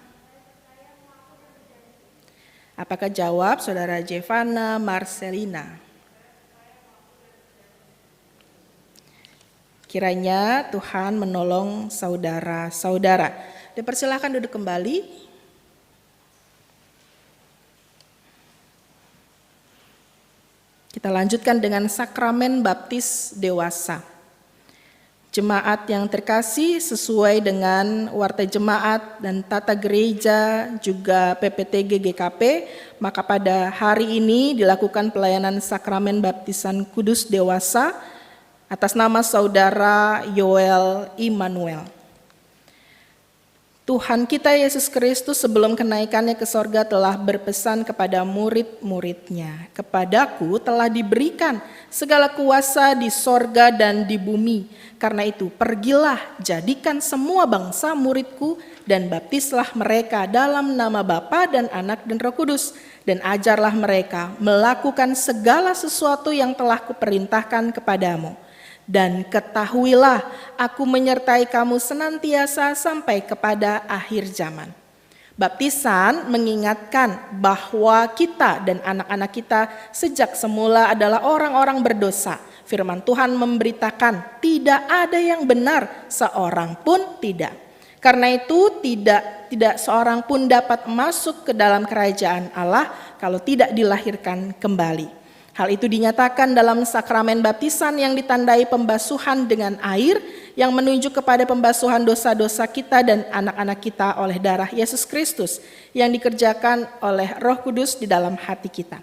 Apakah jawab saudara Jevana Marcelina? Kiranya Tuhan menolong saudara-saudara. Dipersilakan duduk kembali. Kita lanjutkan dengan sakramen baptis dewasa. Jemaat yang terkasih, sesuai dengan warta jemaat dan tata gereja juga PPTG GKP, maka pada hari ini dilakukan pelayanan sakramen baptisan kudus dewasa atas nama saudara Yoel Immanuel. Tuhan kita Yesus Kristus sebelum kenaikannya ke sorga telah berpesan kepada murid-muridnya, "Kepadaku telah diberikan segala kuasa di sorga dan di bumi. Karena itu pergilah, jadikan semua bangsa muridku dan baptislah mereka dalam nama Bapa dan Anak dan Roh Kudus. Dan ajarlah mereka melakukan segala sesuatu yang telah kuperintahkan kepadamu. Dan ketahuilah, aku menyertai kamu senantiasa sampai kepada akhir zaman." Baptisan mengingatkan bahwa kita dan anak-anak kita sejak semula adalah orang-orang berdosa. Firman Tuhan memberitakan tidak ada yang benar, seorang pun tidak. Karena itu tidak seorang pun dapat masuk ke dalam kerajaan Allah kalau tidak dilahirkan kembali. Hal itu dinyatakan dalam sakramen baptisan yang ditandai pembasuhan dengan air yang menunjuk kepada pembasuhan dosa-dosa kita dan anak-anak kita oleh darah Yesus Kristus yang dikerjakan oleh Roh Kudus di dalam hati kita.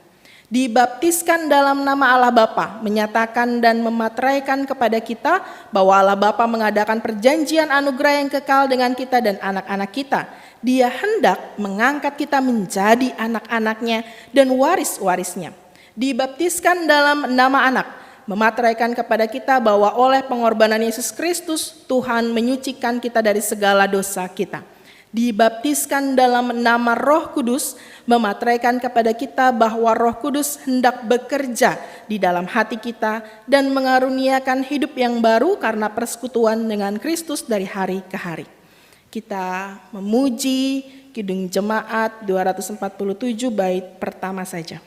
Dibaptiskan dalam nama Allah Bapa, menyatakan dan memateraikan kepada kita bahwa Allah Bapa mengadakan perjanjian anugerah yang kekal dengan kita dan anak-anak kita. Dia hendak mengangkat kita menjadi anak-anaknya dan waris-warisnya. Dibaptiskan dalam nama Anak, memateraikan kepada kita bahwa oleh pengorbanan Yesus Kristus, Tuhan menyucikan kita dari segala dosa kita. Dibaptiskan dalam nama Roh Kudus, memateraikan kepada kita bahwa Roh Kudus hendak bekerja di dalam hati kita dan mengaruniakan hidup yang baru karena persekutuan dengan Kristus dari hari ke hari. Kita memuji Kidung Jemaat 247 bait pertama saja.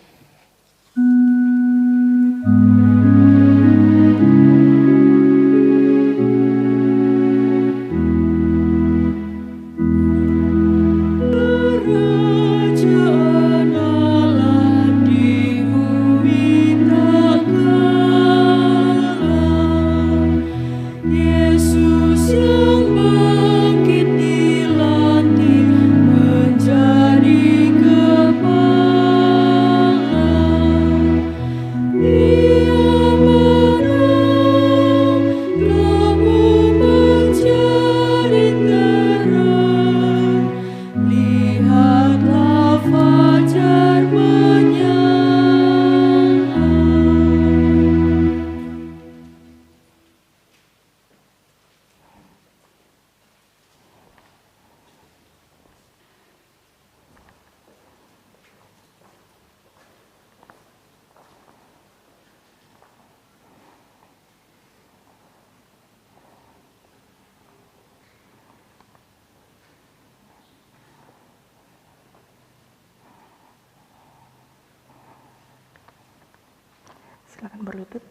Silakan berlutut.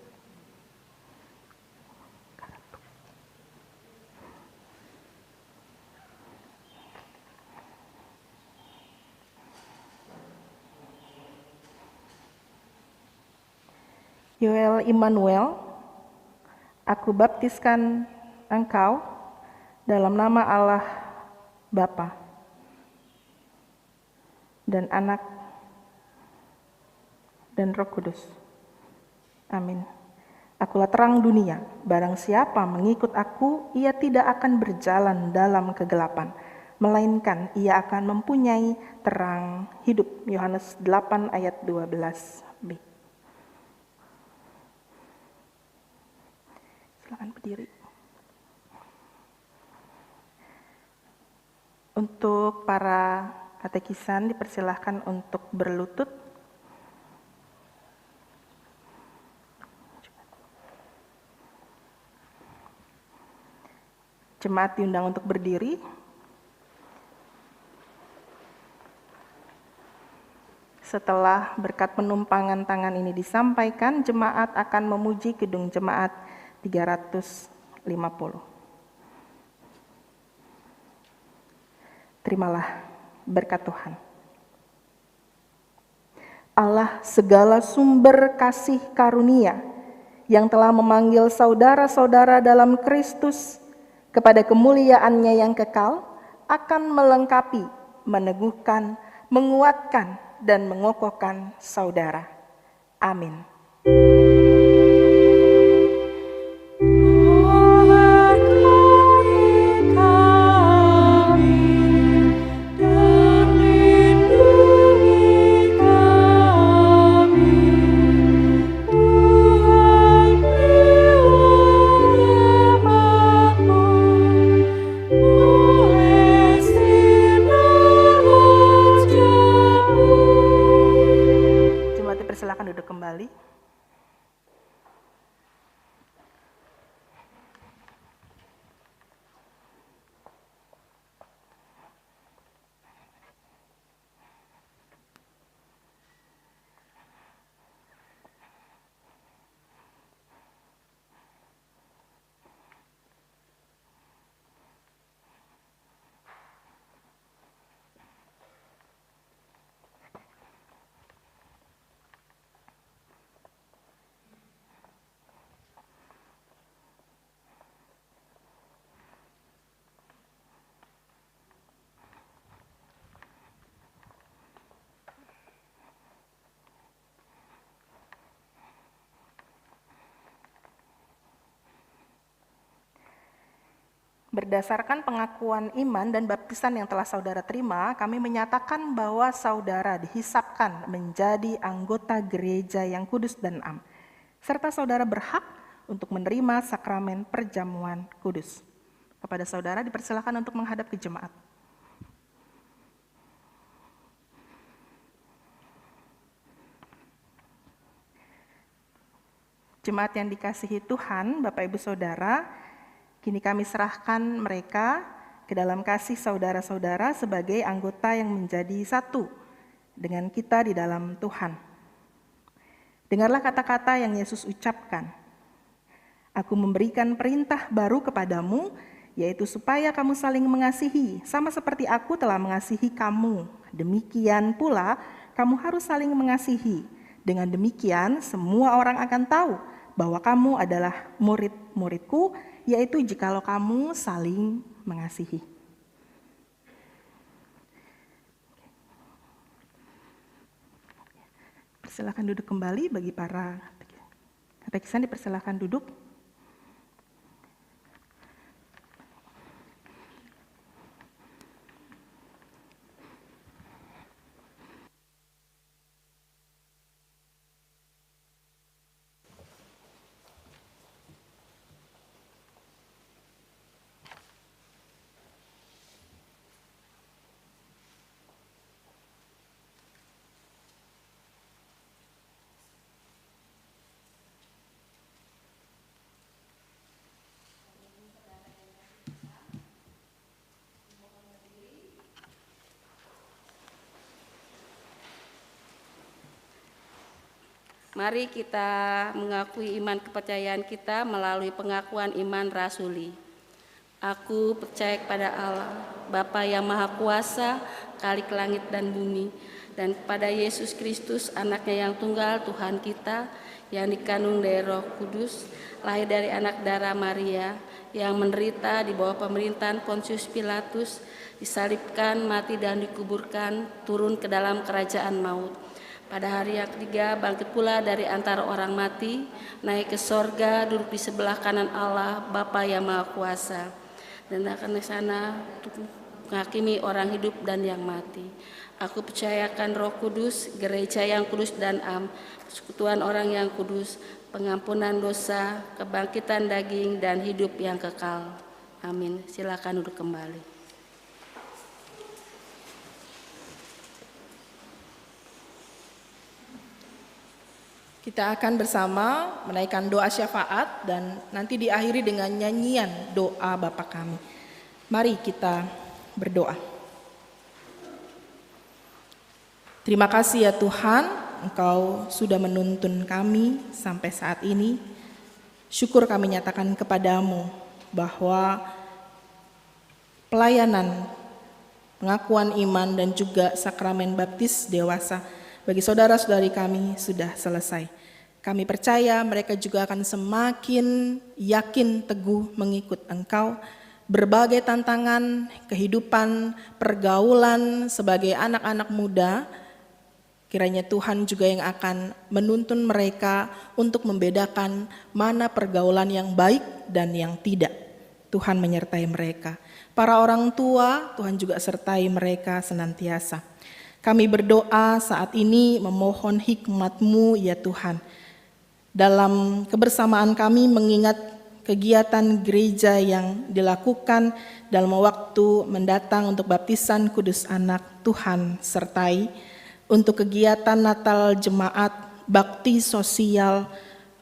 Yoel Immanuel, aku baptiskan engkau dalam nama Allah Bapa dan Anak dan Roh Kudus. Amin. Akulah terang dunia, barang siapa mengikut aku, ia tidak akan berjalan dalam kegelapan, melainkan ia akan mempunyai terang hidup. Yohanes 8 ayat 12b. Silakan berdiri. Untuk para katekisan dipersilahkan untuk berlutut. Jemaat diundang untuk berdiri. Setelah berkat penumpangan tangan ini disampaikan, jemaat akan memuji Kidung Jemaat 350. Terimalah berkat Tuhan. Allah segala sumber kasih karunia yang telah memanggil saudara-saudara dalam Kristus kepada kemuliaan-Nya yang kekal, akan melengkapi, meneguhkan, menguatkan, dan mengokohkan saudara. Amin. Silakan duduk kembali. Berdasarkan pengakuan iman dan baptisan yang telah saudara terima, kami menyatakan bahwa saudara dihisapkan menjadi anggota gereja yang kudus dan am, serta saudara berhak untuk menerima sakramen perjamuan kudus. Kepada saudara dipersilakan untuk menghadap ke jemaat. Jemaat yang dikasihi Tuhan, Bapak Ibu Saudara, kini kami serahkan mereka ke dalam kasih saudara-saudara sebagai anggota yang menjadi satu dengan kita di dalam Tuhan. Dengarlah kata-kata yang Yesus ucapkan. Aku memberikan perintah baru kepadamu, yaitu supaya kamu saling mengasihi, sama seperti aku telah mengasihi kamu. Demikian pula kamu harus saling mengasihi. Dengan demikian semua orang akan tahu bahwa kamu adalah murid-muridku, yaitu jikalau kamu saling mengasihi. Silakan duduk kembali. Bagi para katekisan dipersilakan duduk. Mari kita mengakui iman kepercayaan kita melalui pengakuan iman rasuli. Aku percaya kepada Allah, Bapa yang Maha Kuasa, Khalik langit dan bumi, dan kepada Yesus Kristus, Anaknya yang tunggal, Tuhan kita, yang dikandung dari Roh Kudus, lahir dari anak darah Maria, yang menderita di bawah pemerintahan Pontius Pilatus, disalibkan, mati dan dikuburkan, turun ke dalam kerajaan maut. Pada hari yang ketiga bangkit pula dari antara orang mati, naik ke sorga, duduk di sebelah kanan Allah, Bapa yang Maha Kuasa, dan akan ke sana untuk menghakimi orang hidup dan yang mati. Aku percayakan Roh Kudus, gereja yang kudus dan persekutuan orang yang kudus, pengampunan dosa, kebangkitan daging, dan hidup yang kekal. Amin. Silakan duduk kembali. Kita akan bersama menaikkan doa syafaat dan nanti diakhiri dengan nyanyian doa Bapa Kami. Mari kita berdoa. Terima kasih ya Tuhan, Engkau sudah menuntun kami sampai saat ini. Syukur kami nyatakan kepadamu bahwa pelayanan, pengakuan iman dan juga sakramen baptis dewasa bagi saudara-saudari kami sudah selesai. Kami percaya mereka juga akan semakin yakin teguh mengikut Engkau. Berbagai tantangan, kehidupan, pergaulan sebagai anak-anak muda, kiranya Tuhan juga yang akan menuntun mereka untuk membedakan mana pergaulan yang baik dan yang tidak. Tuhan menyertai mereka. Para orang tua, Tuhan juga sertai mereka senantiasa. Kami berdoa saat ini memohon hikmat-Mu ya Tuhan. Dalam kebersamaan kami mengingat kegiatan gereja yang dilakukan dalam waktu mendatang untuk baptisan kudus anak, Tuhan sertai. Untuk kegiatan Natal Jemaat, bakti sosial,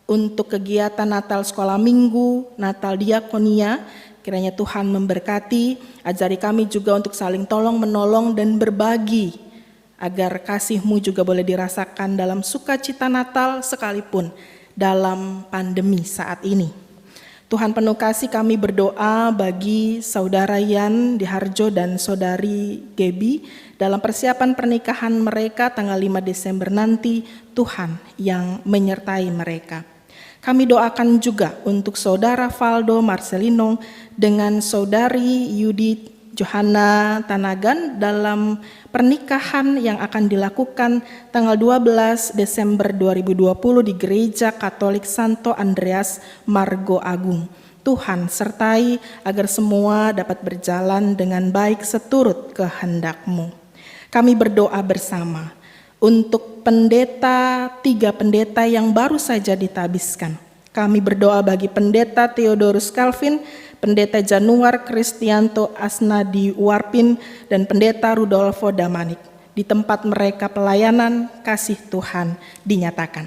untuk kegiatan Natal Sekolah Minggu, Natal Diakonia, kiranya Tuhan memberkati, ajari kami juga untuk saling tolong-menolong dan berbagi, agar kasih-Mu juga boleh dirasakan dalam sukacita Natal sekalipun dalam pandemi saat ini. Tuhan penuh kasih, kami berdoa bagi saudara Yan Diharjo dan saudari Gebi dalam persiapan pernikahan mereka tanggal 5 Desember nanti. Tuhan yang menyertai mereka. Kami doakan juga untuk saudara Valdo Marcelino dengan saudari Yudi Johanna Tanagan dalam pernikahan yang akan dilakukan tanggal 12 Desember 2020 di Gereja Katolik Santo Andreas Margo Agung. Tuhan sertai agar semua dapat berjalan dengan baik seturut kehendak-Mu. Kami berdoa bersama untuk pendeta, 3 pendeta yang baru saja ditabiskan. Kami berdoa bagi pendeta Theodorus Calvin, pendeta Januar Kristianto Asnadi Warpin, dan pendeta Rudolfo Damanik. Di tempat mereka pelayanan, kasih Tuhan dinyatakan.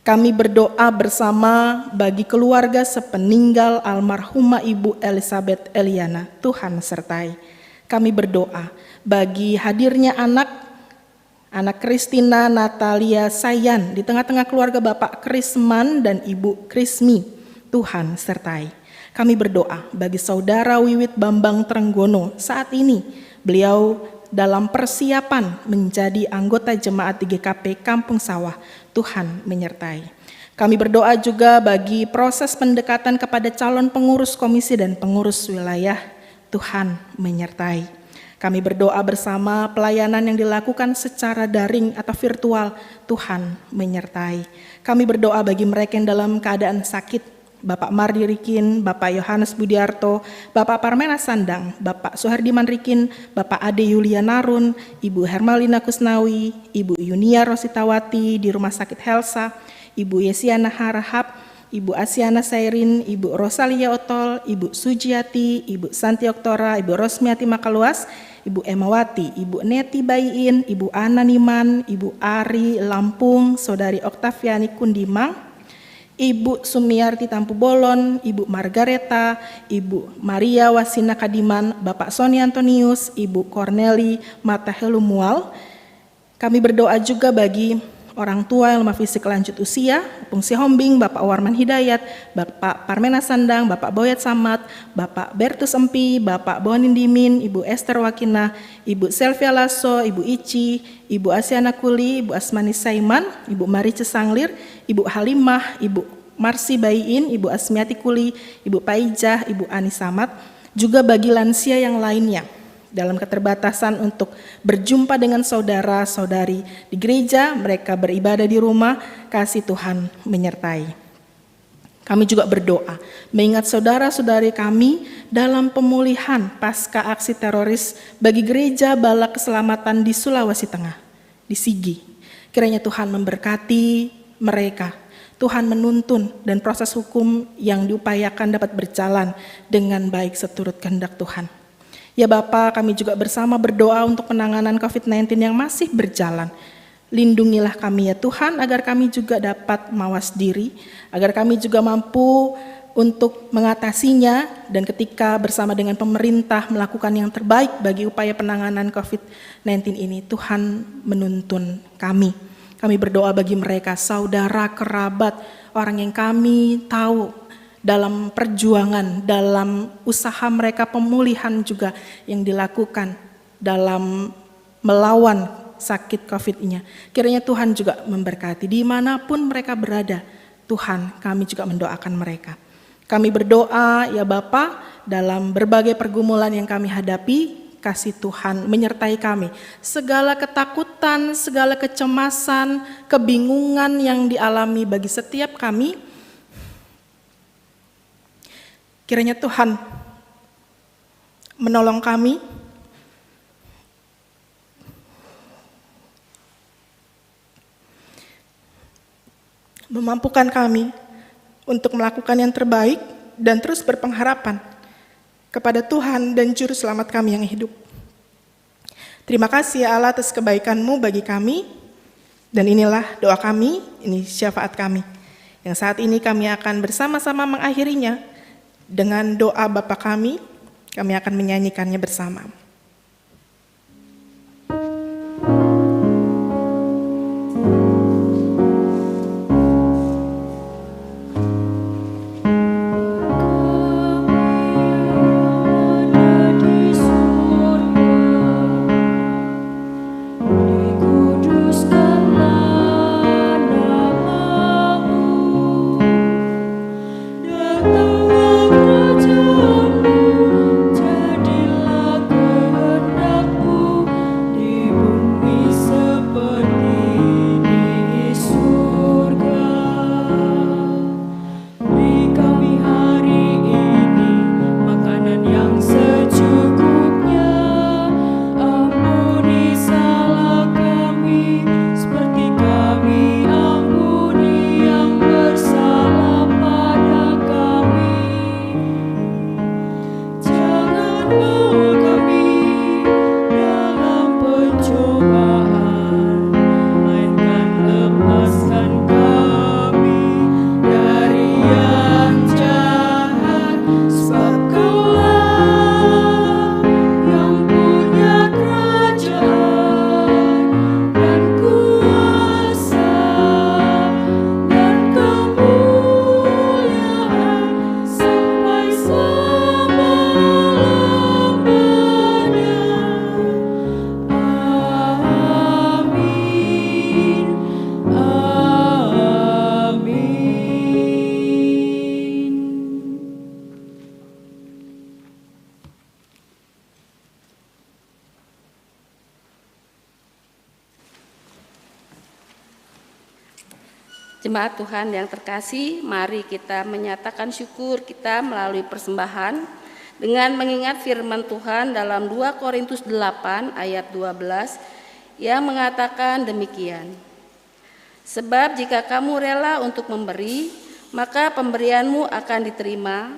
Kami berdoa bersama bagi keluarga sepeninggal almarhumah Ibu Elizabeth Eliana. Tuhan sertai. Kami berdoa bagi hadirnya anak Kristina Natalia Sayan di tengah-tengah keluarga Bapak Krisman dan Ibu Krismi. Tuhan sertai. Kami berdoa bagi saudara Wiwit Bambang Trenggono. Saat ini beliau dalam persiapan menjadi anggota jemaat di GKP Kampung Sawah. Tuhan menyertai. Kami berdoa juga bagi proses pendekatan kepada calon pengurus komisi dan pengurus wilayah. Tuhan menyertai. Kami berdoa bersama pelayanan yang dilakukan secara daring atau virtual. Tuhan menyertai. Kami berdoa bagi mereka yang dalam keadaan sakit. Bapak Mardi Rikin, Bapak Yohanes Budiarto, Bapak Parmena Sandang, Bapak Suhardiman Rikin, Bapak Ade Yulianarun, Ibu Hermalina Kusnawi, Ibu Yunia Rositawati di Rumah Sakit Helsa, Ibu Yesiana Harahap, Ibu Asiana Sairin, Ibu Rosalia Otol, Ibu Sujiati, Ibu Santi Oktora, Ibu Rosmiati Makaluas, Ibu Emawati, Ibu Neti Bayin, Ibu Ana Niman, Ibu Ari Lampung, Saudari Oktaviani Kundimang, Ibu Sumiarti Tampu Bolon, Ibu Margareta, Ibu Maria Wasina Kadiman, Bapak Sony Antonius, Ibu Corneli Matahelu Mual. Kami berdoa juga bagi orang tua yang lemah fisik lanjut usia, Fungsi Hombing, Bapak Warman Hidayat, Bapak Parmena Sandang, Bapak Boyat Samad, Bapak Bertus Empi, Bapak Bonin Dimin, Ibu Esther Wakina, Ibu Selvia Lasso, Ibu Ici, Ibu Asiana Kuli, Ibu Asmani Saiman, Ibu Marice Sanglir, Ibu Halimah, Ibu Marsi Bayin, Ibu Asmiati Kuli, Ibu Paijah, Ibu Ani Samad, juga bagi lansia yang lainnya dalam keterbatasan untuk berjumpa dengan saudara-saudari di gereja, mereka beribadah di rumah, kasih Tuhan menyertai. Kami juga berdoa mengingat saudara-saudari kami dalam pemulihan pasca aksi teroris bagi gereja Bala Keselamatan di Sulawesi Tengah, di Sigi. Kiranya Tuhan memberkati mereka, Tuhan menuntun dan proses hukum yang diupayakan dapat berjalan dengan baik seturut kehendak Tuhan. Ya Bapa, kami juga bersama berdoa untuk penanganan COVID-19 yang masih berjalan. Lindungilah kami ya Tuhan, agar kami juga dapat mawas diri, agar kami juga mampu untuk mengatasinya, dan ketika bersama dengan pemerintah melakukan yang terbaik bagi upaya penanganan COVID-19 ini, Tuhan menuntun kami. Kami berdoa bagi mereka, saudara, kerabat, orang yang kami tahu dalam perjuangan, dalam usaha mereka pemulihan juga yang dilakukan dalam melawan sakit COVID-nya. Kiranya Tuhan juga memberkati dimanapun mereka berada. Tuhan, kami juga mendoakan mereka. Kami berdoa ya Bapa, dalam berbagai pergumulan yang kami hadapi, kasih Tuhan menyertai kami. Segala ketakutan, segala kecemasan, kebingungan yang dialami bagi setiap kami, kiranya Tuhan menolong kami, memampukan kami untuk melakukan yang terbaik dan terus berpengharapan kepada Tuhan dan Juru Selamat kami yang hidup. Terima kasih ya Allah atas kebaikan-Mu bagi kami, dan inilah doa kami, ini syafaat kami, yang saat ini kami akan bersama-sama mengakhirinya dengan doa Bapa kami akan menyanyikannya bersama. Jemaat Tuhan yang terkasih, mari kita menyatakan syukur kita melalui persembahan dengan mengingat firman Tuhan dalam 2 Korintus 8 ayat 12 yang mengatakan demikian. Sebab jika kamu rela untuk memberi, maka pemberianmu akan diterima.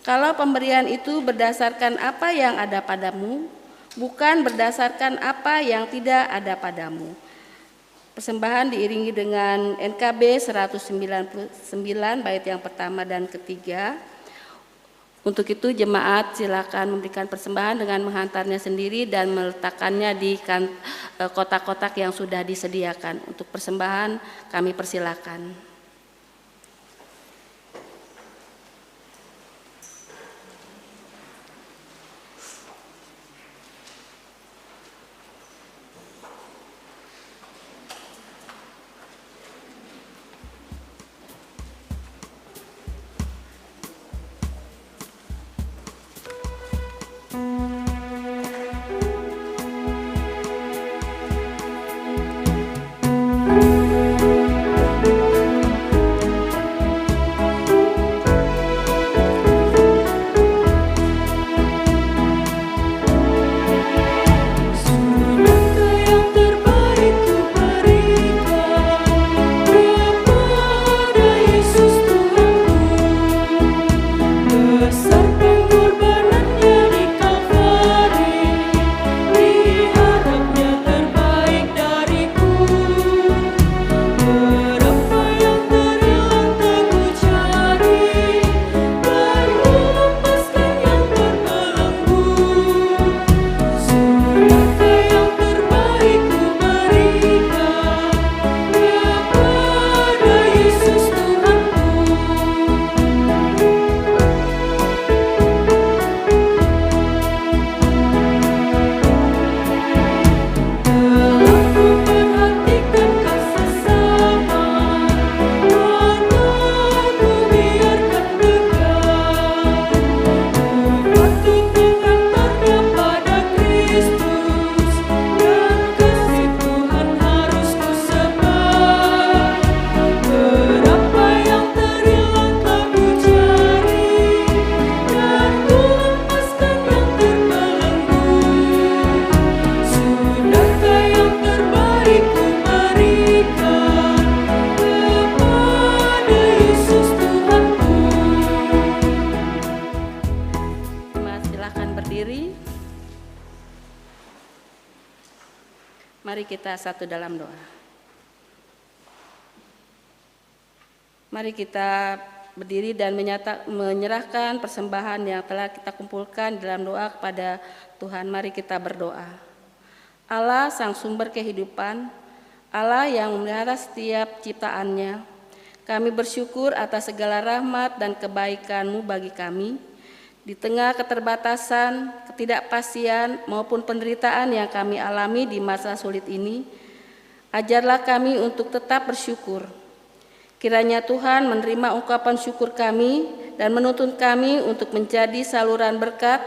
Kalau pemberian itu berdasarkan apa yang ada padamu, bukan berdasarkan apa yang tidak ada padamu. Persembahan diiringi dengan NKB 199 bait yang pertama dan ketiga. Untuk itu jemaat silakan memberikan persembahan dengan menghantarnya sendiri dan meletakkannya di kotak-kotak yang sudah disediakan. Untuk persembahan kami persilakan. Mari kita satu dalam doa. Mari kita berdiri dan menyerahkan persembahan yang telah kita kumpulkan dalam doa kepada Tuhan. Mari kita berdoa. Allah sang sumber kehidupan, Allah yang memelihara setiap ciptaannya, kami bersyukur atas segala rahmat dan kebaikan-Mu bagi kami. Di tengah keterbatasan, ketidakpastian maupun penderitaan yang kami alami di masa sulit ini, ajarlah kami untuk tetap bersyukur. Kiranya Tuhan menerima ungkapan syukur kami dan menuntun kami untuk menjadi saluran berkat,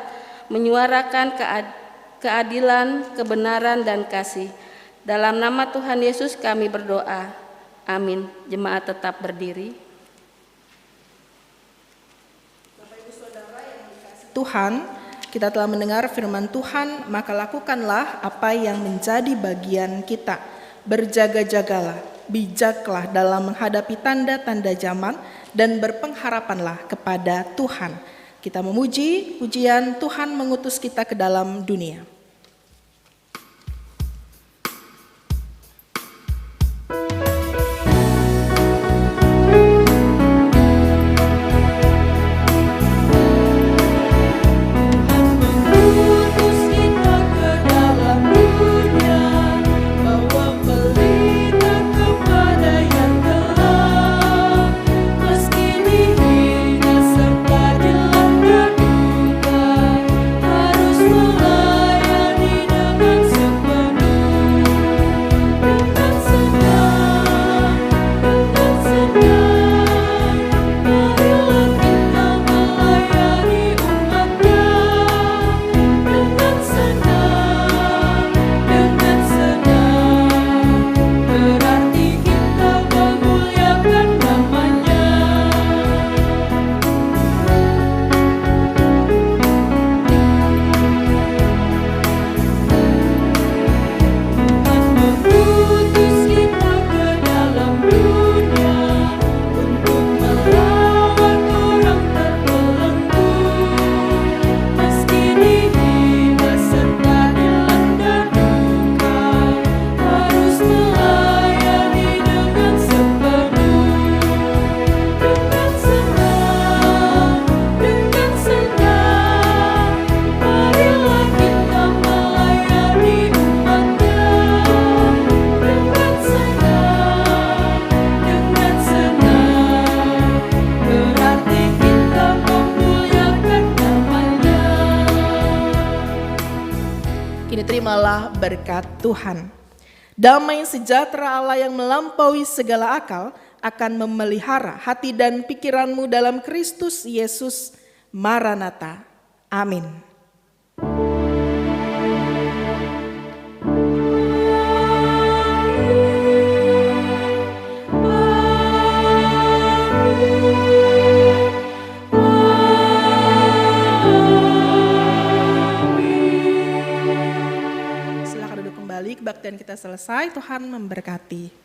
menyuarakan keadilan, kebenaran, dan kasih. Dalam nama Tuhan Yesus kami berdoa. Amin. Jemaat tetap berdiri. Tuhan, kita telah mendengar firman Tuhan, maka lakukanlah apa yang menjadi bagian kita. Berjaga-jagalah, bijaklah dalam menghadapi tanda-tanda zaman, dan berpengharapanlah kepada Tuhan. Kita memuji pujian Tuhan mengutus kita ke dalam dunia. Harus mulai terimalah berkat Tuhan. Damai sejahtera Allah yang melampaui segala akal akan memelihara hati dan pikiranmu dalam Kristus Yesus. Maranatha. Amin. Kebaktian kita selesai, Tuhan memberkati.